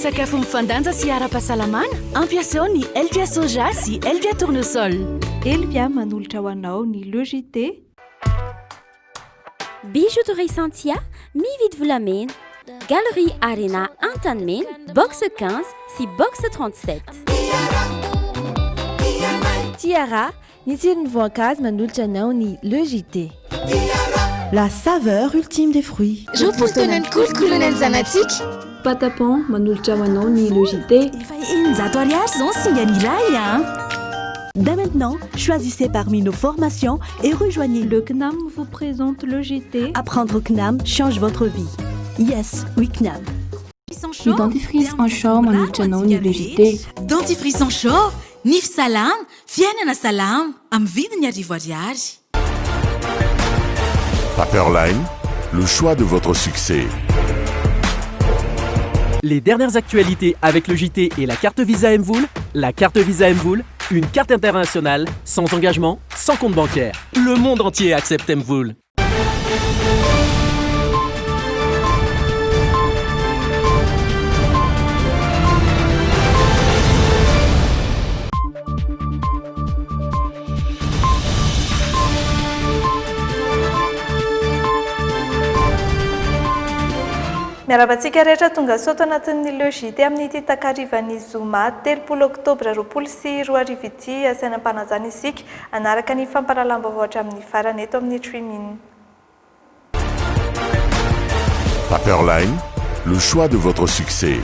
sakafo mifandanja sy ara-pahasalamana ampiasao ny Elvia soja sy Elvia tournesol. Elvia manolotra ho anao ny logité. Bijouterie Santia, mividy volamena. Galerie Arena Antanmen, box 15 sy box 37. Tiara, ny tsiron'ny voankazo manolotra anao ny logité. La saveur ultime des fruits. Ropotonany kolokoloana ny zanatsika. Patapon manolotra ho anao ny logité. Efa eninjato ariary zao singany iray Dès maintenant, choisissez parmi nos formations et rejoignez Le CNAM vous présente logité. Apprendre au CNAM change votre vie. Yes, oui CNAM. Ny dentifrice en shore manolotra anao ny logité. Dentifrice en shore, nify salama, fiainana salama, amin'ny vidiny arivo ariary. Paperline, le choix de votre succès. Les dernières actualités avec le JT et la carte Visa Mvoul. La carte Visa Mvoul, une carte internationale, sans engagement, sans compte bancaire. Le monde entier accepte Mvoul. Miarabantsika rehetra tonga soto anatin'ny logité amin'ny ity takarivan'ny zoma 30 oktobra 2024 ity sainam-panajana isika anaraka ny famparalam-baovao hatramin'ny farany eto amin'ny Trimine. Paperline, le choix de votre succès.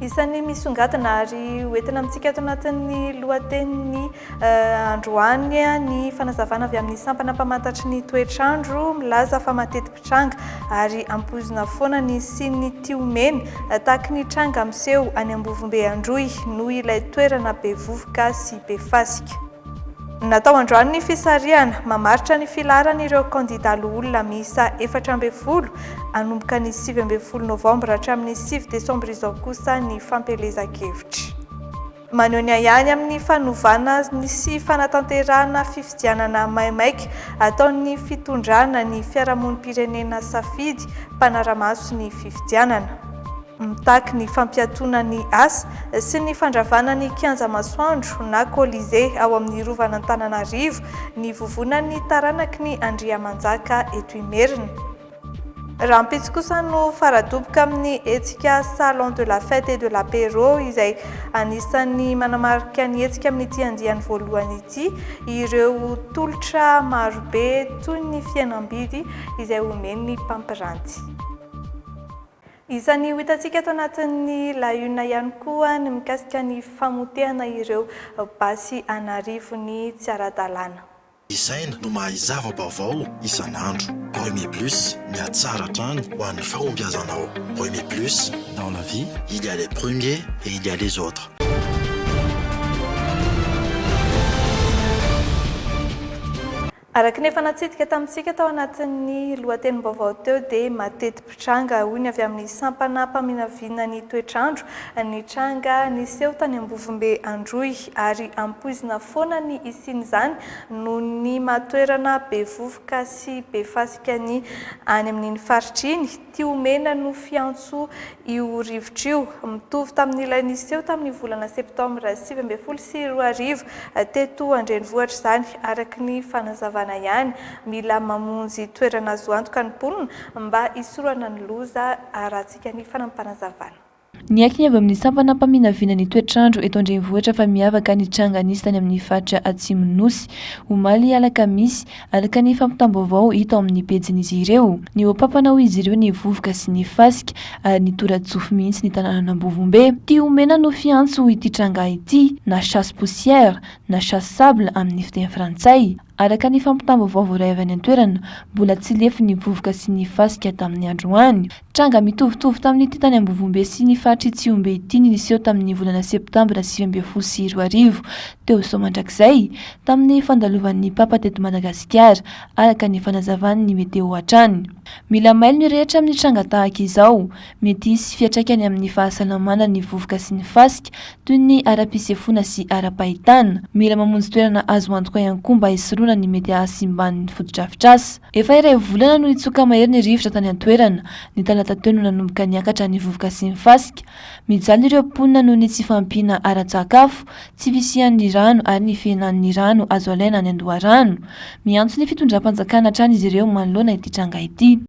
Isan'ny misongadina ary hoentina amintsika eto anatin'ny lohateniny androany ny fanazavana avy amin'ny sampana mpamantatry ny toetrandro milaza fa mateti-pitranga ary ampozina foana ny siny tiomeny tahaka ny tranga miseho any Ambovombe Androy noho ilay toerana be vovoka sy be fasika. Natao androany ny fisariana mamaritra ny filaran'ireo kandida olona miisa 40 anomboka ny 9 novambra hatramin'ny 7 desambra izao kosa ny fampelezan-kevitra. Maneho ny ihany amin'ny fanovana sy fanatanterahana fifidianana maimaika ataon'ny fitondrana ny fiarahamonim-pirenena safidy mpanaramaso ny fifidianana. Mitaky ny fampiatona ny asa sy ny fandravana ny kianja masoandro na Colisée ao amin'ny rovana Antananarivo ny vovona ny taranaky ny Andriamanjaka eto Imerina. Raha mpitsy kosa no faradoboka amin'ny hetsika Salon de la Fête et de l'Apéro izay anisan'ny manamarika ny hetsika amin'ity andiany voalohany ity ireo tolotra marobe toy ny fihenam-bidy izay omen'ny mpampiranty. Isan'ny hitantsika eto anatin'ny lahiona ihany koa ny mikasika ny famotehana ireo basy anarivony tsy ara-dalàna. Isaina no mahazava-baovao isan'andro. Premier Plus, mihatsara trany ho an'ny fahombiazanao. Premier Plus, dans la vie, il y a les premiers et il y a les autres. Araka ny efa natsidika tamintsika tao anatin'ny lohatenim-baovao teo dia mateti-pitranga hoy ny avy amin'ny sampana mpaminaviana ny toetrandro ny tranga niseho tany Ambovombe Androy ary ampozina foana ny isin'izany noho ny matoerana be vovoka sy be fasika ny any amin'ny faritriny tiomena no fiantso io rivotra io mitovy tamin'ilay niseho tamin'ny volana septambra 2024 teto Andrenivohitra izany araka ny fanazavana ihany mila mamonjy toerana azo antoka ny mponina mba hisoroana ny loza arahantsika ny fanampanazavana. Ny aiky ny avy amin'ny sampana mpaminaviana ny toetrandro eto Andrenivohitra fa miavaka ny tranga nisy tany amin'ny faritra Atsimonosy omaly alakamisy araka ny fampitam-baovao hita amin'ny pejin'izy ireo. Ny hoapapana ho izy ireo ny vovoka sy ny fasika ary ny tora-tsofy mihitsy ny tanàna Ambovombe. Tia omena no fiantso ity tranga ity na chasse poussière na chasse sable amin'ny fiteny frantsay. Araka ny fampitam-baovao voaray avy any an-toerana mbola tsy lefy ny vovoka sy ny fasika tamin'ny androany. Tranga mitovitovy tamin'ity tany Ambovombe sy ny faritra Tsiombe ity niseho tamin'ny volana septambra 2024 teo izao mandrakizay tamin'ny fandalovan'ny Papa teto Madagasikara araka ny fanazavan'ny meteo hatrany. Mila mailo ny rehetra amin'ny tranga tahaka izao. Mety hisy fiantraikany amin'ny fahasalamana ny vovoka sy ny fasika toy ny ara-pisefoana sy ara-pahitana. Mila mamonjy toerana azo antoka ihany koa mba hisoroana ny mety hahasimban'ny fotodrafitrasa. Efa iray volana no hitsoka mahery ny rivotra tany an-toerana. Ny talata teo no nanomboka niakatra ny vovoka sy ny fasika. Mijaly ireo mponina noho ny tsy fampiana ara-tsakafo, tsy fisian'ny rano ary ny fihinan'ny rano azo alaina any Andoharano. Miantso ny fitondram-panjakana hatrany izy ireo manoloana ity tranga ity.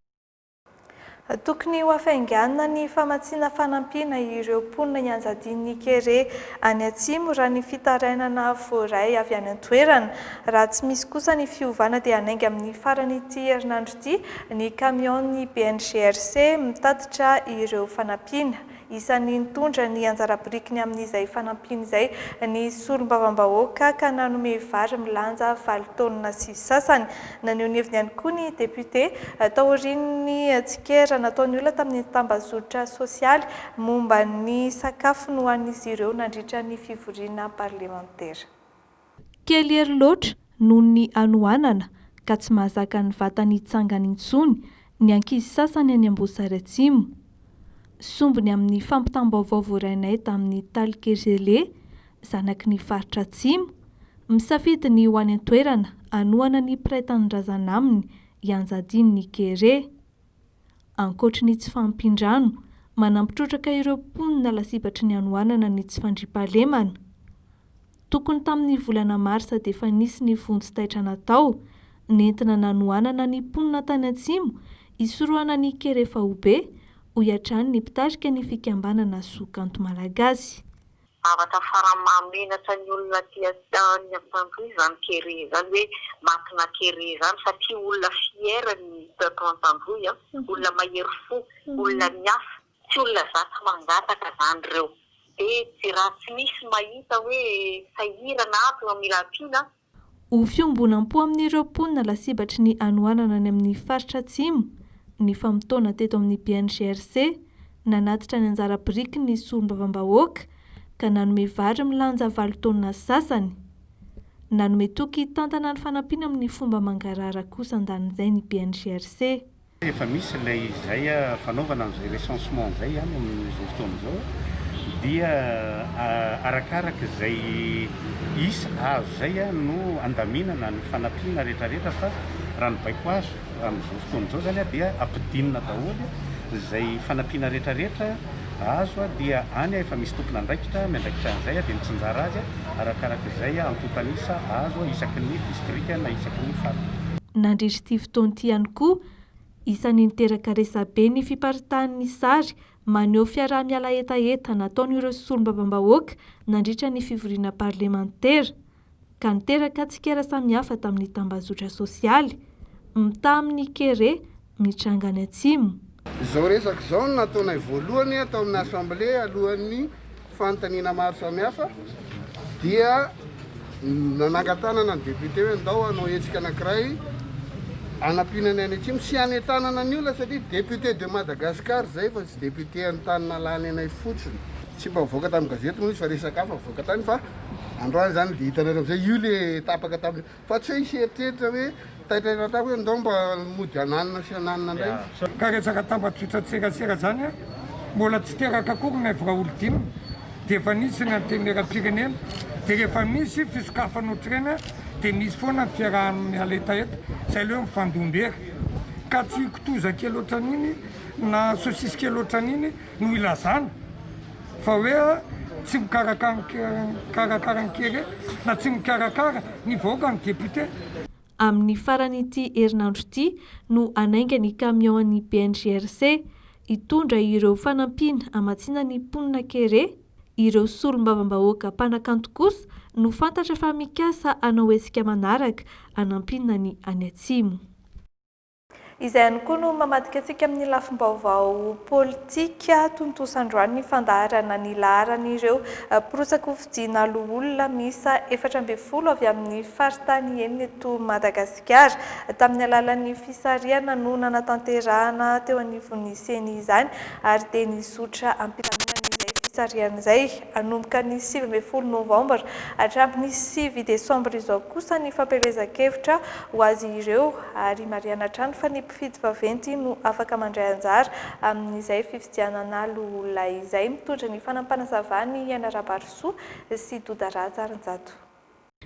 Tokony ho afainganina ny famatsiana fanampiana ireo mponina Ianjadin'ny Kere any atsimo raha ny fitarainana voaray avy any an-toerana. Raha tsy misy kosa ny fiovana dia hanainga amin'ny farany ity herinandro ity ny kamiony BNGRC mitatitra ireo fanampiana. Isan'ny nitondra ny anjara birikiny amin'izay fanampiana izay ny solombavam-bahoaka ka nanome vary milanja 7 taonina sy sasany. Naneho ny heviny ihany koa ny député taorian'ny tsikera nataony olona tamin'ny tambazotra sosialy momba ny sakafo no hoan'izy ireo nandritra ny fivoriana parlementaire. Kely ery loatra noho ny anohanana ka tsy mahazaka ny vatany hitsangana intsony ny ankizy sasany any Amboasary Atsimo. Sombony amin'ny fampitam-baovao voarainay tamin'ny Talikezele, zanaky ny faritra Atsimo, misafidy ny ho any an-toerana anohana ny piraitan-drazana aminy Ianjadin'ny Kere. Ankoatra ny tsy fampindrano, manampitrotraka ireo mponina lasibatry ny anohanana ny tsy fandriampahalemana. Tokony tamin'ny volana Marsa dia efa nisy ny vonjy-taitra natao, nentina nanohanana ny mponina tany Atsimo, isorohana ny Kere Fahobe, ho iatrany ny mpitarika ny fikambanana Sokanto Malagasy. Avatra faramaminatra ny olona tia ny Ampandoy izany Kere izany hoe makina Kere izany satria olona fiera ny peuple Ampandoy, olona mahery fo, olona miasa, tsy olona zatra mangataka izany ireo. Dia tsy raha tsy misy mahita hoe sahirana ato mila ampiana. Ho fiombonam-po amin'ireo mponina lasibatry ny anohanana any amin'ny faritra Atsimo, ny famotona teto amin'ny BNGRC nanatitra ny anjara biriky ny solombavam-bahoaka ka nanome vary milanja 7 taonina sasany. Nanome toky tantana ny fanampiana amin'ny fomba mangarara kosa andanin'izay ny BNGRC. Efa misy ilay izay fanaovana an'izay recensement izay amin'izao fotoana izao dia arakaraka izay isa azo izay no andaminana ny fanampiana rehetrarehetra fa raha ny baiko azo amin'izao fotoana izao zany dia ampidinina daholo izay fanampiana rehetrarehetra azo dia any efa misy tompona andraikitra miandraikitra an'izay dia mitsinjara azy arakaraka izay antotanisa azo isaky ny distrika na isaky ny faritra. Nandritra ity fotoana ity ihany koa, isan'ny niteraka resabe ny fiparitahan'ny sary maneho fiaraha-miala hetaheta nataony ireo solombavam-bahoaka nandritra ny fivoriana parlementaire ka niteraka atsikera samihafa tamin'ny tambazotra sosialy mita amin'ny Kere mitranga any Atsimo. Izao resaka izao no nataonay voalohany atao amin'ny assemblée alohan'ny fanontaniana maro samihafa dia nanangatanana ny député hoe ndao anao hetsika anankiray anampianany any Atsimo sy anentanana ny olona satria député de Madagascar zay fa tsy député an-tanina lany anay fotsiny. Tsy mba voaka tamin'ny gazety moa izy fa resaka hafa voaka tany fa androany zany dia hitanareo amizay io le tapaka tamin'ny fa tsy hoe isy eritreritra hoe taitra tao hoe ndao mba mody ananina sy ananina ndray. Ka resaka tambatsotra-tserasera zany mbola tsy teraka akory ny vra olodinina dia efa nisy ny antenera-pirenena dia rehefa misy fisokafana ohatr'ireny dia misy foana fiarahana miala hetaheta izay leo mifandom-bera ka tsy kitoza kely ohatran'iny na sosisy kely ohatran'iny no ilazana fa hoe tsy mikarakara ny Kere na tsy mikarakara ny vahoaka ny député. Amin'ny faran'ity herinandro ity no anainga ny kamion'ny BNGRC hitondra ireo fanampiana amatsiana ny mponina Kere. Ireo solombavam-bahoaka mpanakanto kosa no fantatra fa mikasa anao hetsika manaraka anampiana ny any Atsimo. Izay ihany koa no mamadika antsika amin'ny lafim-baovao politika tontosandroany ny fandaharana ny laharan'ireo pirosaka hofidiana loholona misa 420 avy amin'ny faritany enina eto Madagasikara tamin'ny alalan'ny fisariana no nanatanterahana teo anivon'ny seny izany ary dia nizotra ampilaminana izay tsarian'izay anomboka ny 9 novambra hatramin'ny 9 desambra izao kosa ny fampielezan-kevitra ho azy ireo ary mariana trano fa ny mpifidy vaventy no afaka mandray anjara amin'izay fifidianana olona izay mitondra ny fanampanazavany Ianarabarosoa sy Dodara Tsaranjato.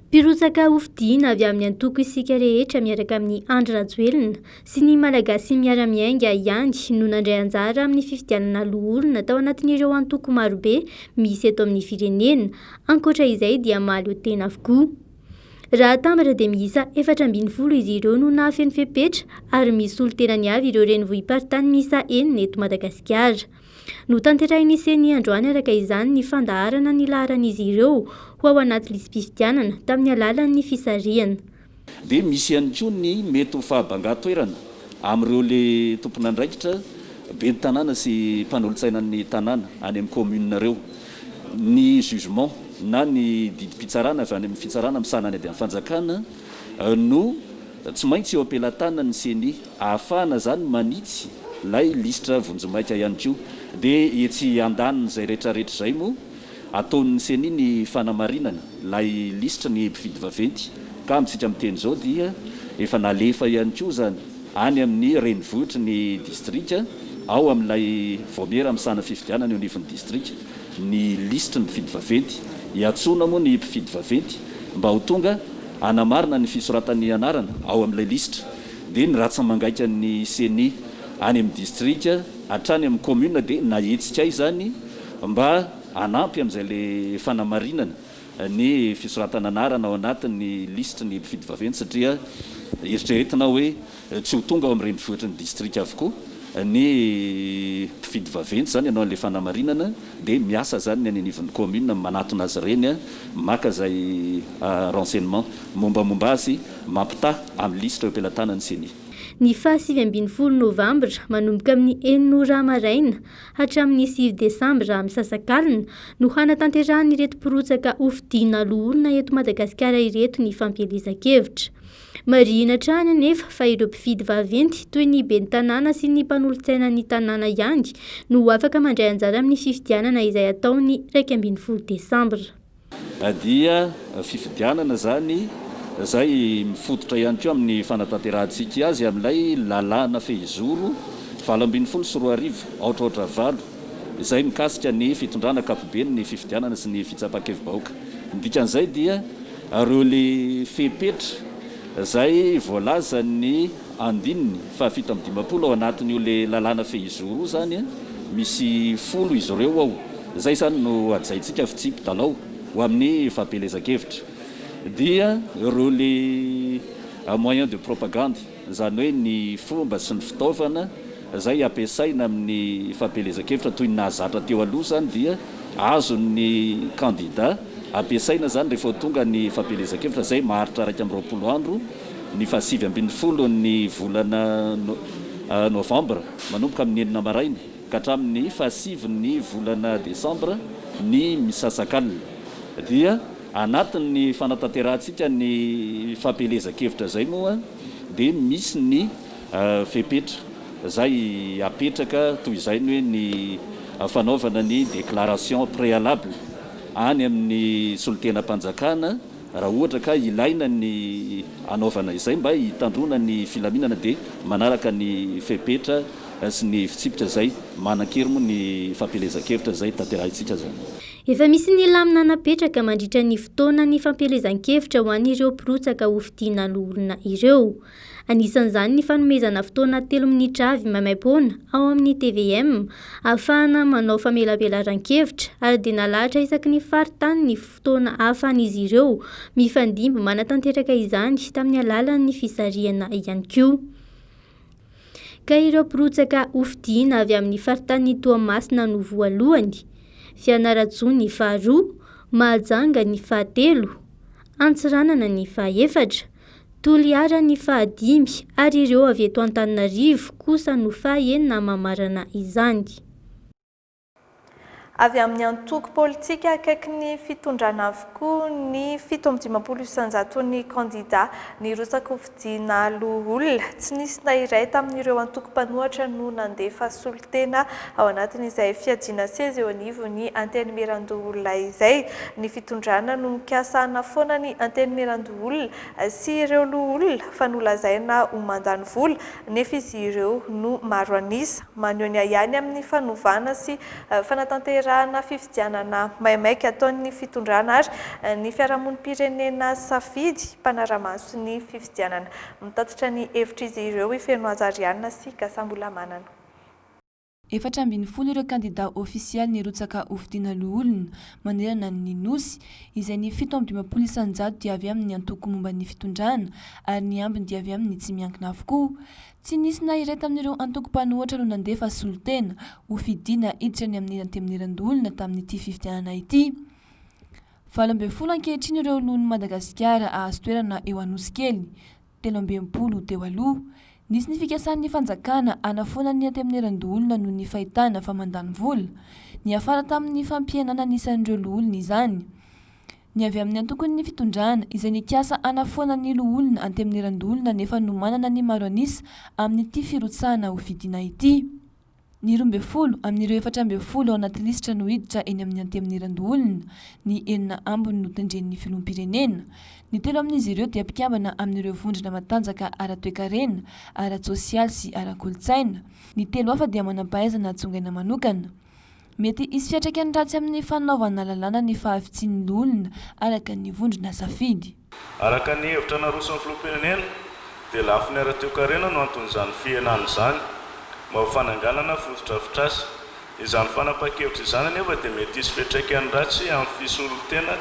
Mpirotsaka hofidiana avy amin'ny antoko isika rehetra miaraka amin'ny Andry Rajoelina sy ny malagasy miara-miainga ihany no nandray anjara amin'ny fifidianana olona tao anatin'ireo antoko marobe misy eto amin'ny firenena. Ankoatra izay dia mahaleo tena avokoa. Raha tambatra dia miisa 440 izy ireo no nafeny fepetra ary misy olo-tenany avy ireo renivohim-paritany miisa 4 eto Madagasikara. No tanterahin'ny seny androany araka izany ny fandaharana ny laharan'izy ireo ho ao anaty lisam-pifidianana tamin'ny alalan'ny fisariana. Dia misy ihany koa ny mety ho fahabanga-toerana amin'ireo le tompon'andraikitra ben'ny tanàna sy mpanolo-tsainan'ny tanàna any amin'ny communareo. Ny jugement na ny didim-pitsarana avy any amin'ny fitsarana misanany ady amin'ny fanjakana no tsy maintsy eo ampelantanana ny seny ahafahana zany manitsy lay listra vonjomaika ihany koa. Dia etsy andaniny zay rehetrarehetra zay moa ataon'ny seny ny fanamarinana lay listra ny mpifidy vaventy ka amintsika miteny zao dia efa nalefa ihany koa zany any amin'ny renivohitra ny distrika ao amin'ilay vomiera misana fifidianana eo anivon'ny distrika ny listra ny mpifidy vaventy hiatsona moa ny mpifidy vaventy mba ho tonga anamarina ny fisoratan'ny anarana ao amin'ilay listra. Dia ny ratsa mangaika ny seny any amin'ny distrika hatrany amin'ny commune dia nahetsika ay zany mba anampy amin'izay le fanamarinana ny fisoratana anarana ao anatin'ny listra ny mpifidy vaventy satria eritreretina hoe tsy ho tonga ao amin'ny renivohitra ny distrika avokoa ny mpifidy vaventy zany ianao an'le fanamarinana dia miasa zany ny any anivon'ny commune manatona azy ireny maka zay renseignement mombamomba azy mampita amin'ny listra eo ampelantanany seny. Ny 7 novambra manomboka amin'ny 9 maraina hatramin'ny 9 desambra amin'ny sasakalina no hanatanterahany ireto mpirotsaka hofidiana olona eto Madagasikara ireto ny fampielezan-kevitra. Marihina trany anefa fa ireo mpifidy vaventy toy ny ben'ny tanàna sy ny mpanolo-tsainan'ny tanàna ihany no afaka mandray anjara amin'ny fifidianana izay ataony 12 desambra. Dia fifidianana zany zay mifototra ihany koa amin'ny fanatanterantsika azy amin'ilay lalàna fehizoro 7 sy 2 aotraotra valo izay mikasika ny fitondrana kapobeny ny fifidianana sy ny fitsapakevim-bahoaka. Ny dikan'izay dia ireo le fepetra zay voalaza ny andininy 720 ao anatin'io le lalàna fehizoro zany misy 10 izy ireo ao. Zay zany no ajaitsika fitsipy talao ho amin'ny fampielezan-kevitra. Dia ireo le moyen de propagande zany hoe ny fomba sy ny fitaovana zay ampiasaina amin'ny fampielezan-kevitra toy ny nahazatra teo aloha zany dia azon'ny candidat ampiasaina zany rehefa tonga ny fampielezan-kevitra zay maharitra 20 andro ny 7 ny volana novambra manomboka amin'ny 9 maraina ka hatramin'ny 7 ny volana desambra ny misasakalina. Dia anatin'ny fanatanterantsika ny fampielezan-kevitra zay moa dia misy ny fepetra zay apetraka toy izay ny hoe ny fanaovana ny déclaration préalable any amin'ny solon-tenam-panjakana raha ohatra ka ilaina ny anaovana izay mba hitandrona ny filaminana dia manaraka ny fepetra sy ny fitsipitra zay manan-kery moa ny fampielezan-kevitra zay tanterahintsika zany. Efa misy ny lamina napetraka mandritra ny fotoana ny fampielezan-kevitra ho an'ireo mpirotsaka hofidiana olona ireo. Anisan'izany ny fanomezana fotoana 3 minitra avy maimaimpoana ao amin'ny TVM ahafahana manao famelabelan-kevitra ary dia nalahatra isaky ny faritany ny fotoana ahafahan'izy ireo mifandimby manatanteraka izany tamin'ny alalan'ny fisariana ihany koa. Ka ireo mpirotsaka hofidiana avy amin'ny faritany Toamasina no voalohany, Fianarantsoa ny 2, Mahajanga ny 3, Antsiranana ny 4, Toliara ny 5 ary ireo avy eto Antananarivo kosa no 9 mamarana izany. avy amin'ny antoko politika akaiky ny fitondrana avokoa ny 720 ny kandida nirotsaka ho vidiana loholona. Tsy nisy na iray tamin'ireo antoko-panohatra no nandefa solitena ao anatin'izay fiadiana seza eo anivon'ny antenimiran-doholona izay. Ny fitondrana no mikasana foana ny antenimiran-doholona sy ireo loholona fa nolazaina ho mandany vola nefa izy ireo no maro anisa. Maneho ny ihany amin'ny fanovana sy fanatanterahana fifidianana maimaika ataon'ny fitondrana ary ny fiarahamonim-pirenena safidy mpanaramaso ny fifidianana. Mitatitra ny hevitra izy ireo ifeno Azariana sy Gasambola Manana. 720 ireo kandida ofisialy nirotsaka ho vidiana loholona manerana ny nosy izay ny 720 isanjato dia avy amin'ny antoko momba ny fitondrana ary ny ambiny dia avy amin'ny tsy miankina avokoa. Tsy nisy na iray tamin'ireo antoko-panohatra no nandefa solitena ho fidiana hiditra ny amin'ny anteminiran-doholona tamin'ity fifidianana ity. 20 ankehitriny ireo lohany Madagasikara ahazo toerana eo anosy kely, 13 teo aloha. Nisy ny fikasan'ny fanjakana anafoana ny anteminiran-doholona noho ny fahitana fa mandany vola. Ny afara tamin'ny fampihenana nisan'ireo loholona izany. Ny avy amin'ny antokon'ny fitondrana izay nikasa anafoana ny loholona anteminiran-doholona nefa no manana ny maro anisa amin'ity firotsahana ho fidiana ity. Ny 12 amin'ireo 420 ao anaty lisitra no hiditra eny amin'ny anteminiran-doholona, ny 9 ambiny no tendren'ny filoham-pirenena. Ny 3 amin'izy ireo dia mpikambana amin'ireo vondrona matanjaka ara-toekarena, ara-tsosialy sy ara-kolotsaina. Ny 3 hafa dia manam-pahaizana atsongaina manokana. Mety isy fiantraikany ratsy amin'ny fanaovana lalàna ny fahavitsian'ny loholona araka ny vondrona safidy. Araka ny hevitra narosan'ny filoham-pirenena dia lafiny ara-toekarena no anton'izany fihenana izany mba ho fananganana fototra-fitrasa. Izany fanapa-kevitra izany anefa dia mety isy fiantraikany ratsy amin'ny fisolotena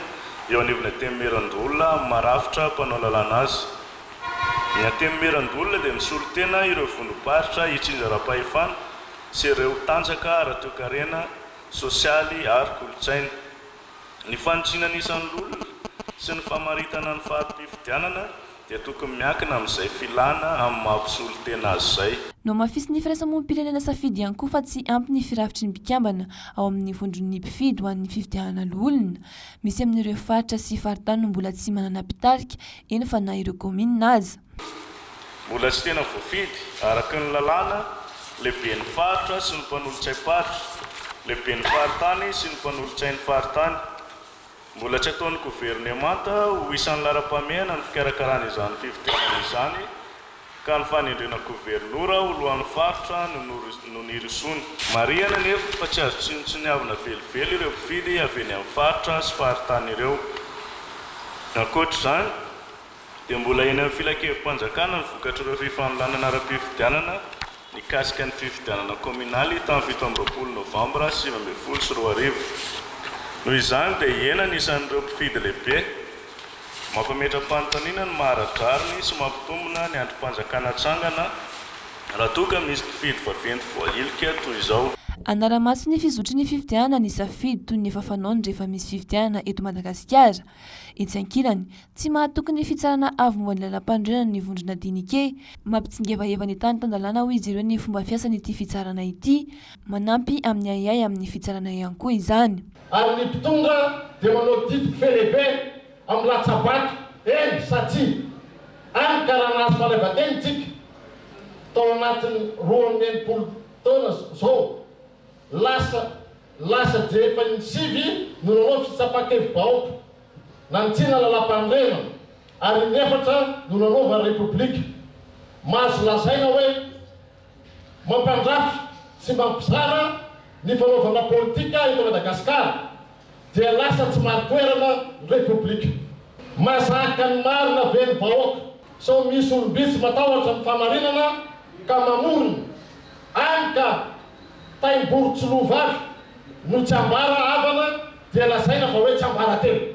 eo anivon'ny antemimiran-doholona amin'ny marafitra mpanao lalàna azy. Ny antemimiran-doholona dia misolotena ireo vondim-paritra hitsinja ra-pahefana sy ireo tanjaka ara-toekarena, sosialy ary kolotsaina. Ny fanontsinana isan'ny olona sy ny famaritana ny faharam-pifidianana dia tokony miankina amin'izay filana amin'ny mampisolotena azy izay. No mafisy ny firaisamonim-pirenena safidy ihany koa fa tsy ampy ny firafitry ny mpikambana ao amin'ny vondron'ny mpifidy ho an'ny fifidianana loholona. Misy amin'ireo faritra sy faritany no mbola tsy manana mpitarika, eny fa na ireo komina aza. Mbola tsy tena voafidy araka ny lalàna, lehiben'ny faritra sy ny mpanolotsay-paritra, lehiben'ny faritany sy ny mpanolotsain'ny faritany. Mbola tsy ataon'ny governemanta ho isan'ny lara-pamehana ny fikarakarana izany fifidianana izany ka ny fanendrena governora ho lohan'ny faritra no nirosony. Marihana nefa fa tsy azo tsinotsiniavana velively ireo mpifidy avy eny amin'ny faritra sy faritany ireo. Ankoatr'izany dia mbola eny amin'ny filan-kevi-panjakana ny vokatra ireo fifanolana ara-pifidianana nikasika ny fifidianana kominaly tamin'ny 17 Novambra 2024. Noho izany dia hiena nisan'ireo mpifidy lehibe mampametra-panontaniana ny maharadrariny sy mampitombona ny androm-panjakana atsangana raha toa ka misy mpifidy vaventy voailika toy izao. Anara-maso ny fizotry ny fifidianana ny safidy toy ny efa fanaony rehefa misy fifidianana eto Madagasikara. Etsy ankilany, tsy mahatoky ny fitsarana avy momba ny lalam-pandrenana ny vondrona dinike, mampitsingevaheva ny tany tandalàna ho izy ireo ny fomba fiasan'ity fitsarana ity, manampy amin'ny ayay amin'ny fitsarana ihany koa izany. Ary ny mpitondra dia manao ditiky felehibe amin'ny latsabato eny satria any karanazy falevateny tsika tao anatin'ny 20 taona zao lasa jefa ny sivy no nanao fitsapakevy-bahoaka nantsina lalam-pandrenana ary ny 4 no nanaova repoblika. Mahazo lazaina hoe mampandrafy sy mampizara ny fanaovana politika eto Madagasikara dia lasa tsy mari-toerana repoblika. Mazaka ny marina veny vahoaka sao misy olombitsy matahotra ny famarinana ka mamorona any ka taim-bory tsy lovavy no tsy ambara avana dia lazaina fa hoe tsy ambara tena.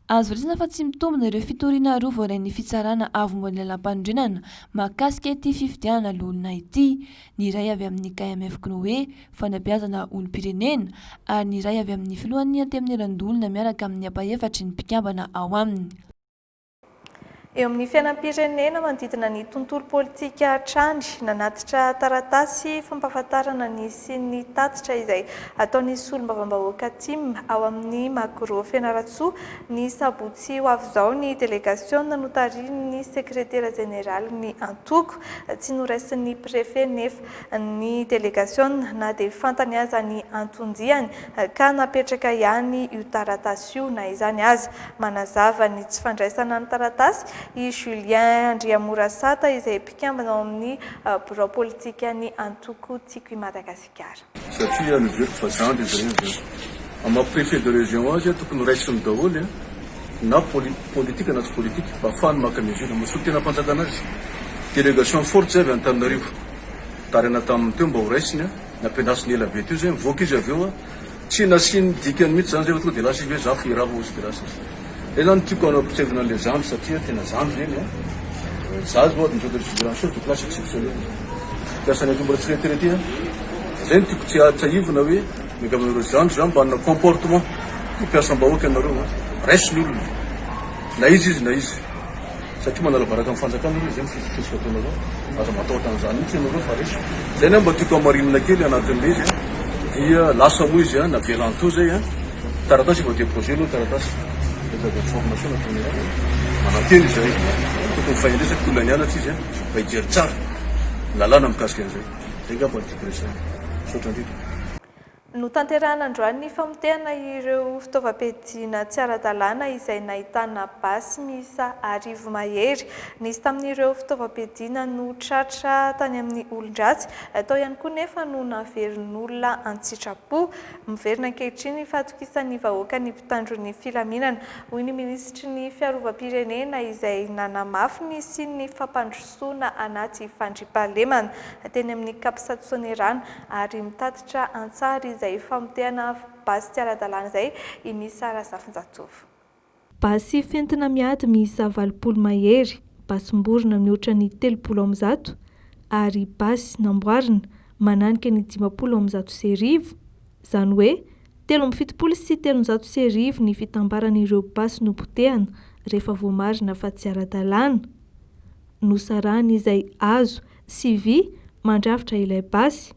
Azo risina fa tsy mitombina ireo fitoriana roa voarin'ny fitsarana avy momba ny lalam-pandrenana mahakasika ity fifidianana loholona ity. Ny iray avy amin'ny KMF Knoe fanabeazana olom-pirenena ary ny iray avy amin'ny filohan'ny anteminiran-doholona miaraka amin'ny ampahefatry ny mpikambana ao aminy. eo amin'ny fiainam-pirenena manodidina ny tontolo politika hatrany nanatitra taratasy fampahafantarana ny sy ny tatitra izay ataon'ny solombavam-bahoaka TIM ao amin'ny Makoro Fianaratsoa ny sabotsy ho avy izao ny délégation notarian'ny secrétaire général ny Antoko tsy noraisin'ny préfet nefa ny délégation na dia fantany aza ny antonjiany ka napetraka ihany io taratasy io na izany aza manazava ny tsy fandraisana ny taratasy i Julien Andriamorasata izay mpikambana ao amin'ny bureau politika ny Antoko tiako i Madagasikara. Satria niveriko fa zandry izy ireny ama préfet de région azy tokony raisiny daholo na politika na tsy politika mba ahafahany maka mesure masolo tena mpanjakana azy délégation forte zay avy Antananarivo tarina tamin'ny teo mba ho raisiny nampianasiny ela be teo zay mivoaka izy avy eo tsy nasiany dikany mihitsy zany zay tonga dia lasa izy hoe za firava ozy dia lasa izy zay zany tiako anao ampitsevina an'ilay zandry satria tena zandry reny za zao ny zao figuration de classe exceptionnelle mpiasany atombola tsy retraité zay ny tiako tsy atsahivina hoe meka aminareo zandry zany mba hanana comportement mpiasam-bahoaka anareo raisiny olona na izy na izy satria manalabaraka amin'ny fanjakana izy zay mifisika ataonareo aza matahotra an'izany mihitsy ianareo fa resy zay na mba tiako amarinina kely anatin'ilay izy dia lasa moa izy na violento zay taratasy efa déposé aloha taratasy état d'information nataony mananteny zay tokony fahendresaka olona nianatra izy mba hijery tsara lalàna mikasika an'izay zay ngamba tiako resany sotra ndrindra no tanterahana androany ny famotehana ireo fitaovam-piadiana tsy ara-dalàna izay nahitana basy miisa 10 mahery nisy tamin'ireo fitaovam-piadiana no tratra tany amin'ny olon-dratsy atao ihany koa nefa no naverin'olona an-tsitrapo miverina ankehitriny fatokisan'ny vahoaka ny mpitandro ny filaminana hoy ny minisitry ny fiarovam-pirenena izay nanamafy ny sy ny fampandrosoana anaty fandriampahalemana teny amin'ny Kapisatsony-Rano ary mitatitra antsary izay famotehana basy tsy ara-dalàna izay i Misara Zafinjatovo. Basy fentina miady miisa 20 mahery, basim-borona mihoatra ny 30 ary basy namboarina mananika ny 50 zany hoe 70 sy 300 ny fitambaran'ireo basy nopotehana rehefa voamarina fa tsy ara-dalàna. Nosarahana izay azo sy vy mandrafitra ilay basy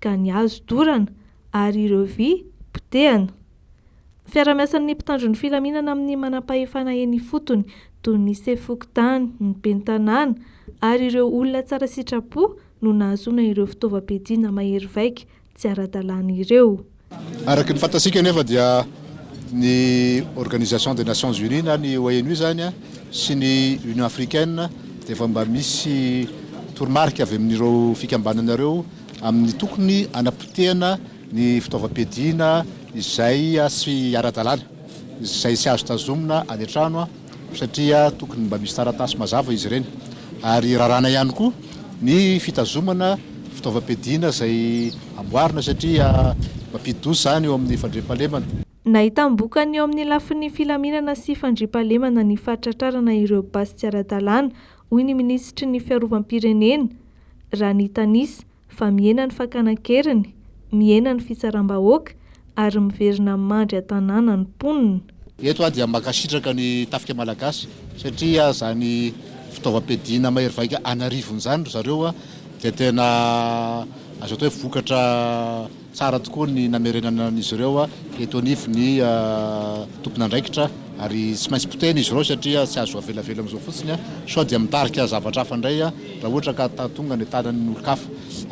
ka ny azo dorana ary ireo vy potehana. Fiara-miasan'ny mpitandro ny filaminana amin'ny manam-pahefana eny fotony toy ny sefokotany, ny bentanàna ary ireo olona tsara sitrapo no nahazoana ireo fitaovam-piadiana mahery vaika tsy ara-dalàna ireo. Araka ny fantasika nefa dia ny Organisation des Nations Unies na ny ONU zany sy ny Union Africaine dia efa mba misy toromarika avy amin'ireo fikambananareo amin'ny tokony anapotehana ny fitaovam-piadiana izay sy ara-dalàna izay sy azo tazomina any an-trano satria tokony mba misy taratasy mazava izy ireny ary rarana ihany koa ny fitazomana fitaovam-piadiana izay amboarina satria mampidi-doza zany eo amin'ny fandriampahalemana. Nahitambokany eo amin'ny lafin'ny filaminana sy fandriampahalemana ny fahatratrarana ireo basy tsy ara-dalàna hoy ny minisitry ny fiarovam-pirenena Ranitanisa fa miena ny fakana-keriny, miena ny fitsaram-bahoaka ary miverina mandry an-tanàna ny mponina. Eto dia makasitraka ny tafika malagasy satria zany fitaovam-piadiana mahery vaika anarivony zany zareo dia tena azo atao hoe vokatra tsara tokoa ny namerenana an'izy ireo eto anivy ny tompon'andraikitra ary tsy maintsy potehina izy ireo satria tsy azo avelavela amin'izao fotsiny sao dia mitarika zavatra hafa indray raha ohatra ka tatonga ny tanan'ny olon-kafa.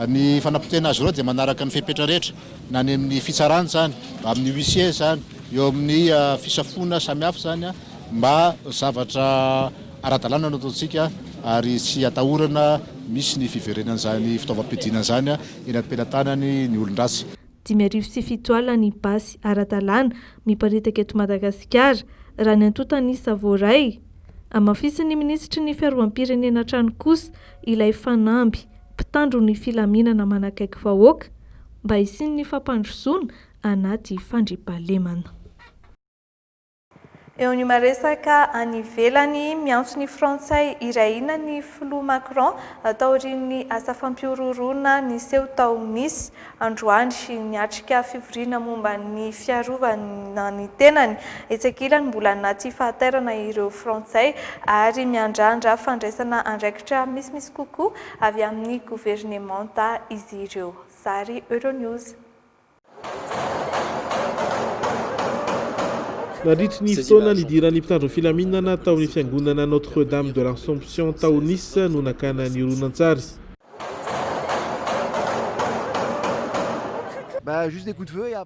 Ny fanapotehina azy ireo dia manaraka ny fepetra rehetra na ny amin'ny fitsarana zany, amin'ny huissier zany, eo amin'ny fisafona samihafa zany mba zavatra ara-dalàna no ataontsika ary sy atahorana misy ny fiverenan'izany fitaovam-piadiana zany eny am-pelantanany ny olon-dratsy. 507 ny basy ara-dalàna miparitaka eto Madagasikara raha ny Antotanisa Voaray. Amafisin'ny minisitry ny fiarovam-pirenena trano kosa ilay fanamby mpitandro ny filaminana manakaiky vahoaka mba hisiany ny fampandrosoana anaty fandriampahalemana. eo ny maresaka any ivelany miantso ny frantsay irahina ny filoha Macron taorian'ny asa fampiororona ny seho tao Nice androany niatrika fivoriana momba ny fiarovana ny tenany etsakilany mbola anaty fahaterana ireo frantsay ary miandrandra fandraisana andraikitra misimisy kokoa avy amin'ny gouvernementa izy ireo. Sary Euronews. Nandritry ny fotoana nidiran'ny mpitandro filaminana tao ny fiangonana Notre-Dame de l'Assomption tao Nice no nakana ny horonan-tsary.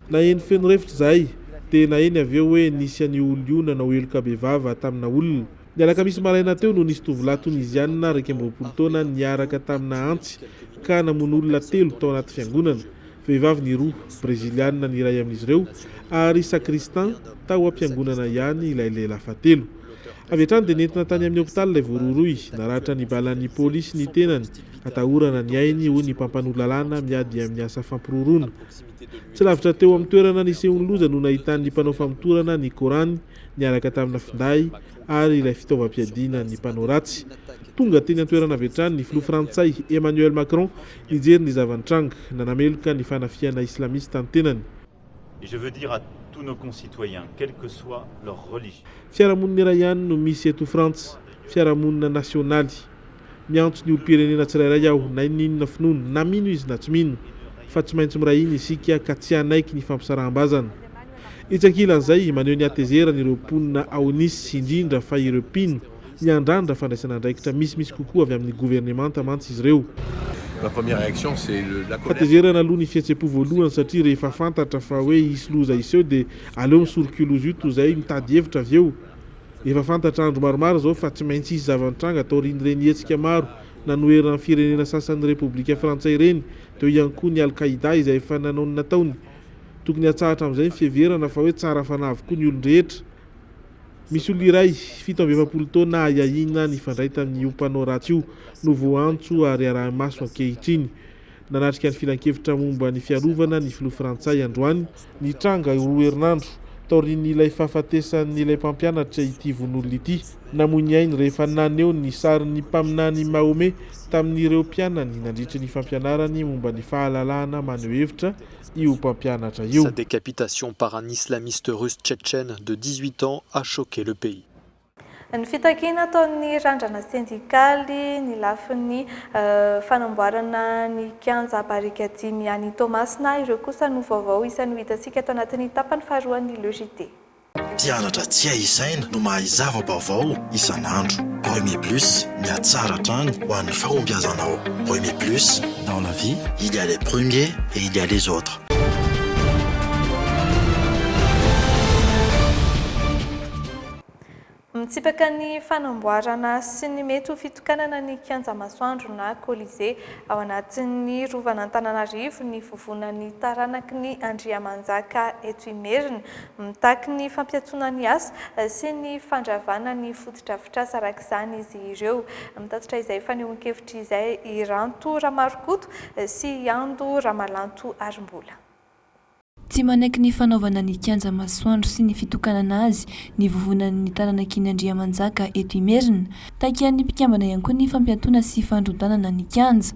Naheny feno revitra zahay, tena eny avy eo hoe nisy any olo-iona na oeloka be vava tamina olona. Ny alakamisy maraina teo no nisy tovolahy Tunisiana 20 taona niaraka tamina antsy ka namono olona 3 tao anaty fiangonana. Vehivavy ny roa breziliana ny iray amin'izy ireo ary sakristan tao ampiangonana ihany ilay lehilahy fatelo. Avy hatrany dia nentina tany amin'ny hôpitaly ilay voaroroy, naratra ny balan'ny pôlisy ny tenany, atahorana ny ainy ho ny mpampanolalana miady amin'ny asa fampiroroana. Tsy lavitra teo amin'ny toerana nisehony loza no nahitan'ny mpanao famotorana ny Korany niaraka tamina finday ary ilay fitaovam-piadiana ny mpanao ratsy. Tonga teny an-toerana avy hatrany ny filoha frantsay Emmanuel Macron nijery ny zava-nitranga nanameloka ny fanafiana islamista ny tenany. Je veux dire à tous nos concitoyens, quelle que soit leur religion. Fiarahamonina iray ihany no misy eto Frantsa, fiarahamonina nasionaly. Miantso ny olo-pirenena tsirairay aho na inona finoana na mino izy na tsy mino, fa tsy maintsy miray iny isika ka tsy hanaiky ny fampisaraham-bazana. Itsakilan'izay maneho ny atezerana ireo mponina ao Nice indrindra fa ireo mpino miandrandra fandraisana andraikitra misimisy kokoa avy amin'ny gouvernementa mantsy izy ireo. Ma première réaction c'est la colère. Fatezerana aloha ny fihetsepo voalohany satria rehefa fantatra fa hoe hisy loza iseo dia aleo misorokoloza io toy izay mitady hevitra avy eo. Efa fantatra andro maromaro zao fa tsy maintsy hisy zava-nitranga atao rinireny hetsika maro nanoherana ny firenena sasan'ny Repoblika Frantsay ireny, teo ihany koa ny Al-Qaïda izay efa nanao ny nataony. Tokony hatsahatra amin'izay ny fiheverana fa hoe tsara fanahy avokoa ny olon-drehetra. Misy olona iray 70 taona ahahina nifandray tamin'io mpanao ratsy io no voantso ary araha-maso ankehitriny. Nanatrika ny filan-kevitra momba ny fiarovana ny filoha frantsay androany ny tranga roa herinandro taorian'ilay fahafatesan'ilay mpampianatra ity vonolona ity. Namoy ainy rehefa naneo ny sarin'ny mpaminany Mahomey tamin'ireo mpianany nandritry ny fampianarany momba ny fahalalahana maneho hevitra io mpampianatra io. Sa décapitation par un islamiste russe tchétchène de 18 ans a choqué le pays. Ny fitakiana ataon'ny randrana sindikaly ny lafin'ny fanamboarana ny kianja barikadimy any Tomasina, ireo kosa no vaovao isan'ny hitantsika ato anatin'ny tapany faharoan'ny LGT. Mpianatra tsy aisaina no mahay zava-baovao isan'andro. Premier Plus, miatsara hatrany ho an'ny fahombiazanao. Premier Plus, dans la vie, il y a les premiers et il y a les autres. Mitsipaka ny fanamboarana sy ny mety ho fitokanana ny kianja masoandro na Colisée ao anatin'ny rovan'Antananarivo ny vovonan'ny taranaky ny Andriamanjaka eto Imerina, mitaky ny fampiatsona ny asa sy ny fandravana ny fotodrafitrasa araka izany izy ireo. Mitatitra izay fanehoan-kevitra izay Iranto Ramarokoto sy Iando Ramalanto Arimbola. Tsy manaiky ny fanaovana ny kianja masoandro sy ny fitokanana azy ny vovonan'ny taranakin'Andriamanjaka eto Imerina, takian'ny mpikambana ihany koa ny fampiantona sy fandrodanana ny kianja,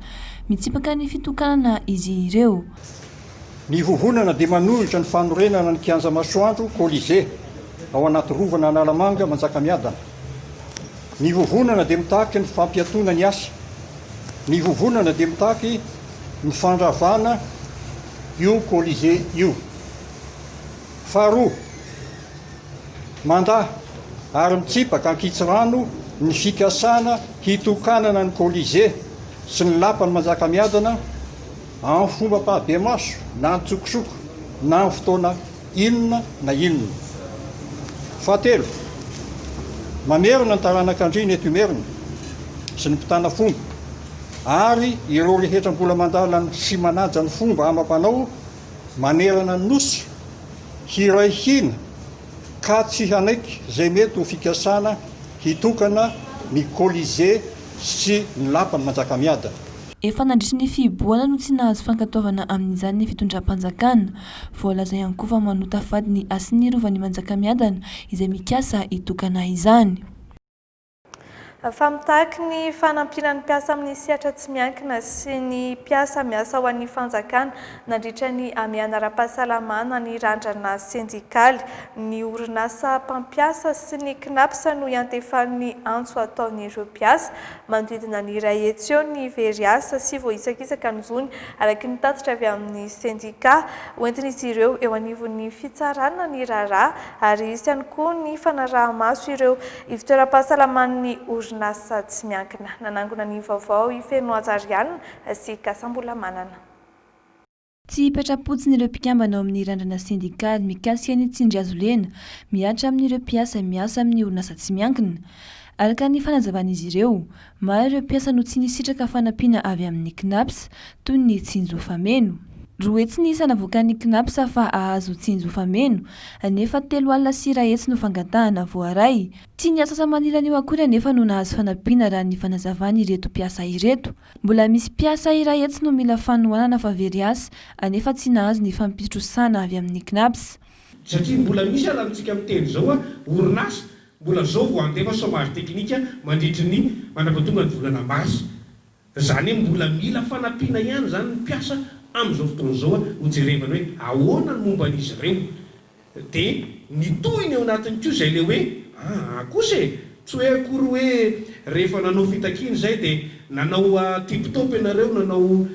mitsipaka ny fitokanana izy ireo. Ny vovonana dia manolotra ny fanorenana ny kianja masoandro Colisée ao anaty rovana Analamanga Manjakamiadana. Ny vovonana dia mitaky ny fampiantona ny asa. Ny vovonana dia mitaky ny fandravana io Colisée io. Faharoa, mandahy ary mitsipaka ankitsirano ny fikasana hitokanana ny Colisée sy ny lapany Manjakamiadana amin'ny fomba pahabe maso na nitsokosoko na amin'ny fotoana inona na inona. Fahatelo, mamerina ny taranak'Andriana eto Imerina sy ny mpitana fomba ary ireo rehetra mbola mandalana sy manaja ny fomba amam-panao manerana ny nosy hiray hina ka tsy hanaiky izay mety ho fikasana hitokana ny Colisée sy ny lapany Manjakamiadana. efa nandritry ny fiboana no tsy nahazo fankatoavana amin'izany ny fitondram-panjakana. Voalaza ihany koa fa manota fady ny Asin'ny Rovan'ny Manjakamiadana izay mikasa itokana izany. Famitaky ny fanampinan'ny mpiasa amin'ny sehatra tsy miankina sy ny mpiasa miasa ho an'ny fanjakana nandritra ny amiana ara-pahasalamana ny randrana sendikaly. Ny orinasa mpampiasa sy ny KNAPS no iantefan'ny antso ataon'ireo mpiasa manodidina ny iray hetsy eo ny veriasa sy voaisakisaka ny zony araky ny tatitra avy amin'ny sendika hoentin'izy ireo eo anivon'ny fitsarana ny raharaha ary isy ihany koa ny fanaraha-maso ireo ivitoeram-pahasalaman'ny nasa tsy miankina. Nanangona ny vaovao Ifeno Azariana sy Kasambola Manana. Tsy hipetra-potsiny ireo mpikambana ao amin'ny randrana sendikaly mikasika ny tsindry azo lena miatra amin'ireo mpiasa miasa amin'ny orinasa tsy miankina. Araka ny fanazavan'izy ireo, maro ireo mpiasa no tsy nisitraka fanampiana avy amin'ny KNAPS toy ny tsinjo fameno. Roa tsy ny sanavoakan'ny KNAPS fa ahazo tsinjo fameno, nefa 3 alina sy 1 hetsy no fangatahana voaray. Tsy niasa samanilana eo akory nefa no nahazo fanampiana raha ny fanazavany ireto mpiasa ireto. Mbola misy mpiasa 1 hetsy no mila fanohanana fa very asa, nefa tsy nahazo ny fampitrosana avy amin'ny KNAPS. Satria mbola misy raha mitsika amin'ny teny zao orinasa mbola zao vao andefa chômage teknika mandritry ny manambatonga ny volana mars. Zany mbola mila fanampiana ihany zany ny mpiasa amin'izao fotoana zao hojerevana hoe ahoana ny momba an'izy ireo dia nitohiny eo anatiny koa izay le hoe kosa tsy hoe akory hoe rehefa nanao fitakiny zay dia nanao tipitopy ianareo nanao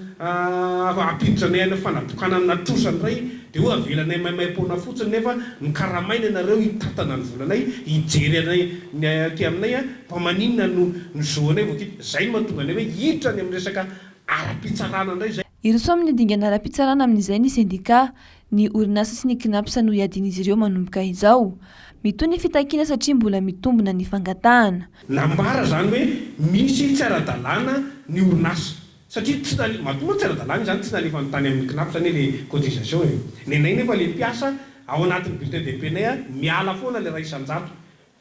ampiditra ny aina fanatokana natrosany ray dia ho avelanay maimai-pona fotsiny nefa nikaramaina ianareo hitatana ny volanay hijery anay ny aty aminay mpamanina no zoanay voakity zay mahatonga anay hoe hiditra ny amin'ny resaka ara-pitsarana indray zay. Iroso amin'ny dingana ara-pitsarana amin'izay ny sendika, ny orinasa sy ny KNAPS no iadin'izy ireo manomboka izao. Mitoy ny fitakiana satria mbola mitombona ny fangatahana. Nambara zany hoe misy tsy ara-dalàna ny orinasa satria tsy mahatonga tsy ara-dalàna zany tsy nalefa ny tany amin'ny KNAPS zany le cotisation. Nenay nefa le mpiasa ao anatin'ny bulletin de paie-nay miala foana le 100.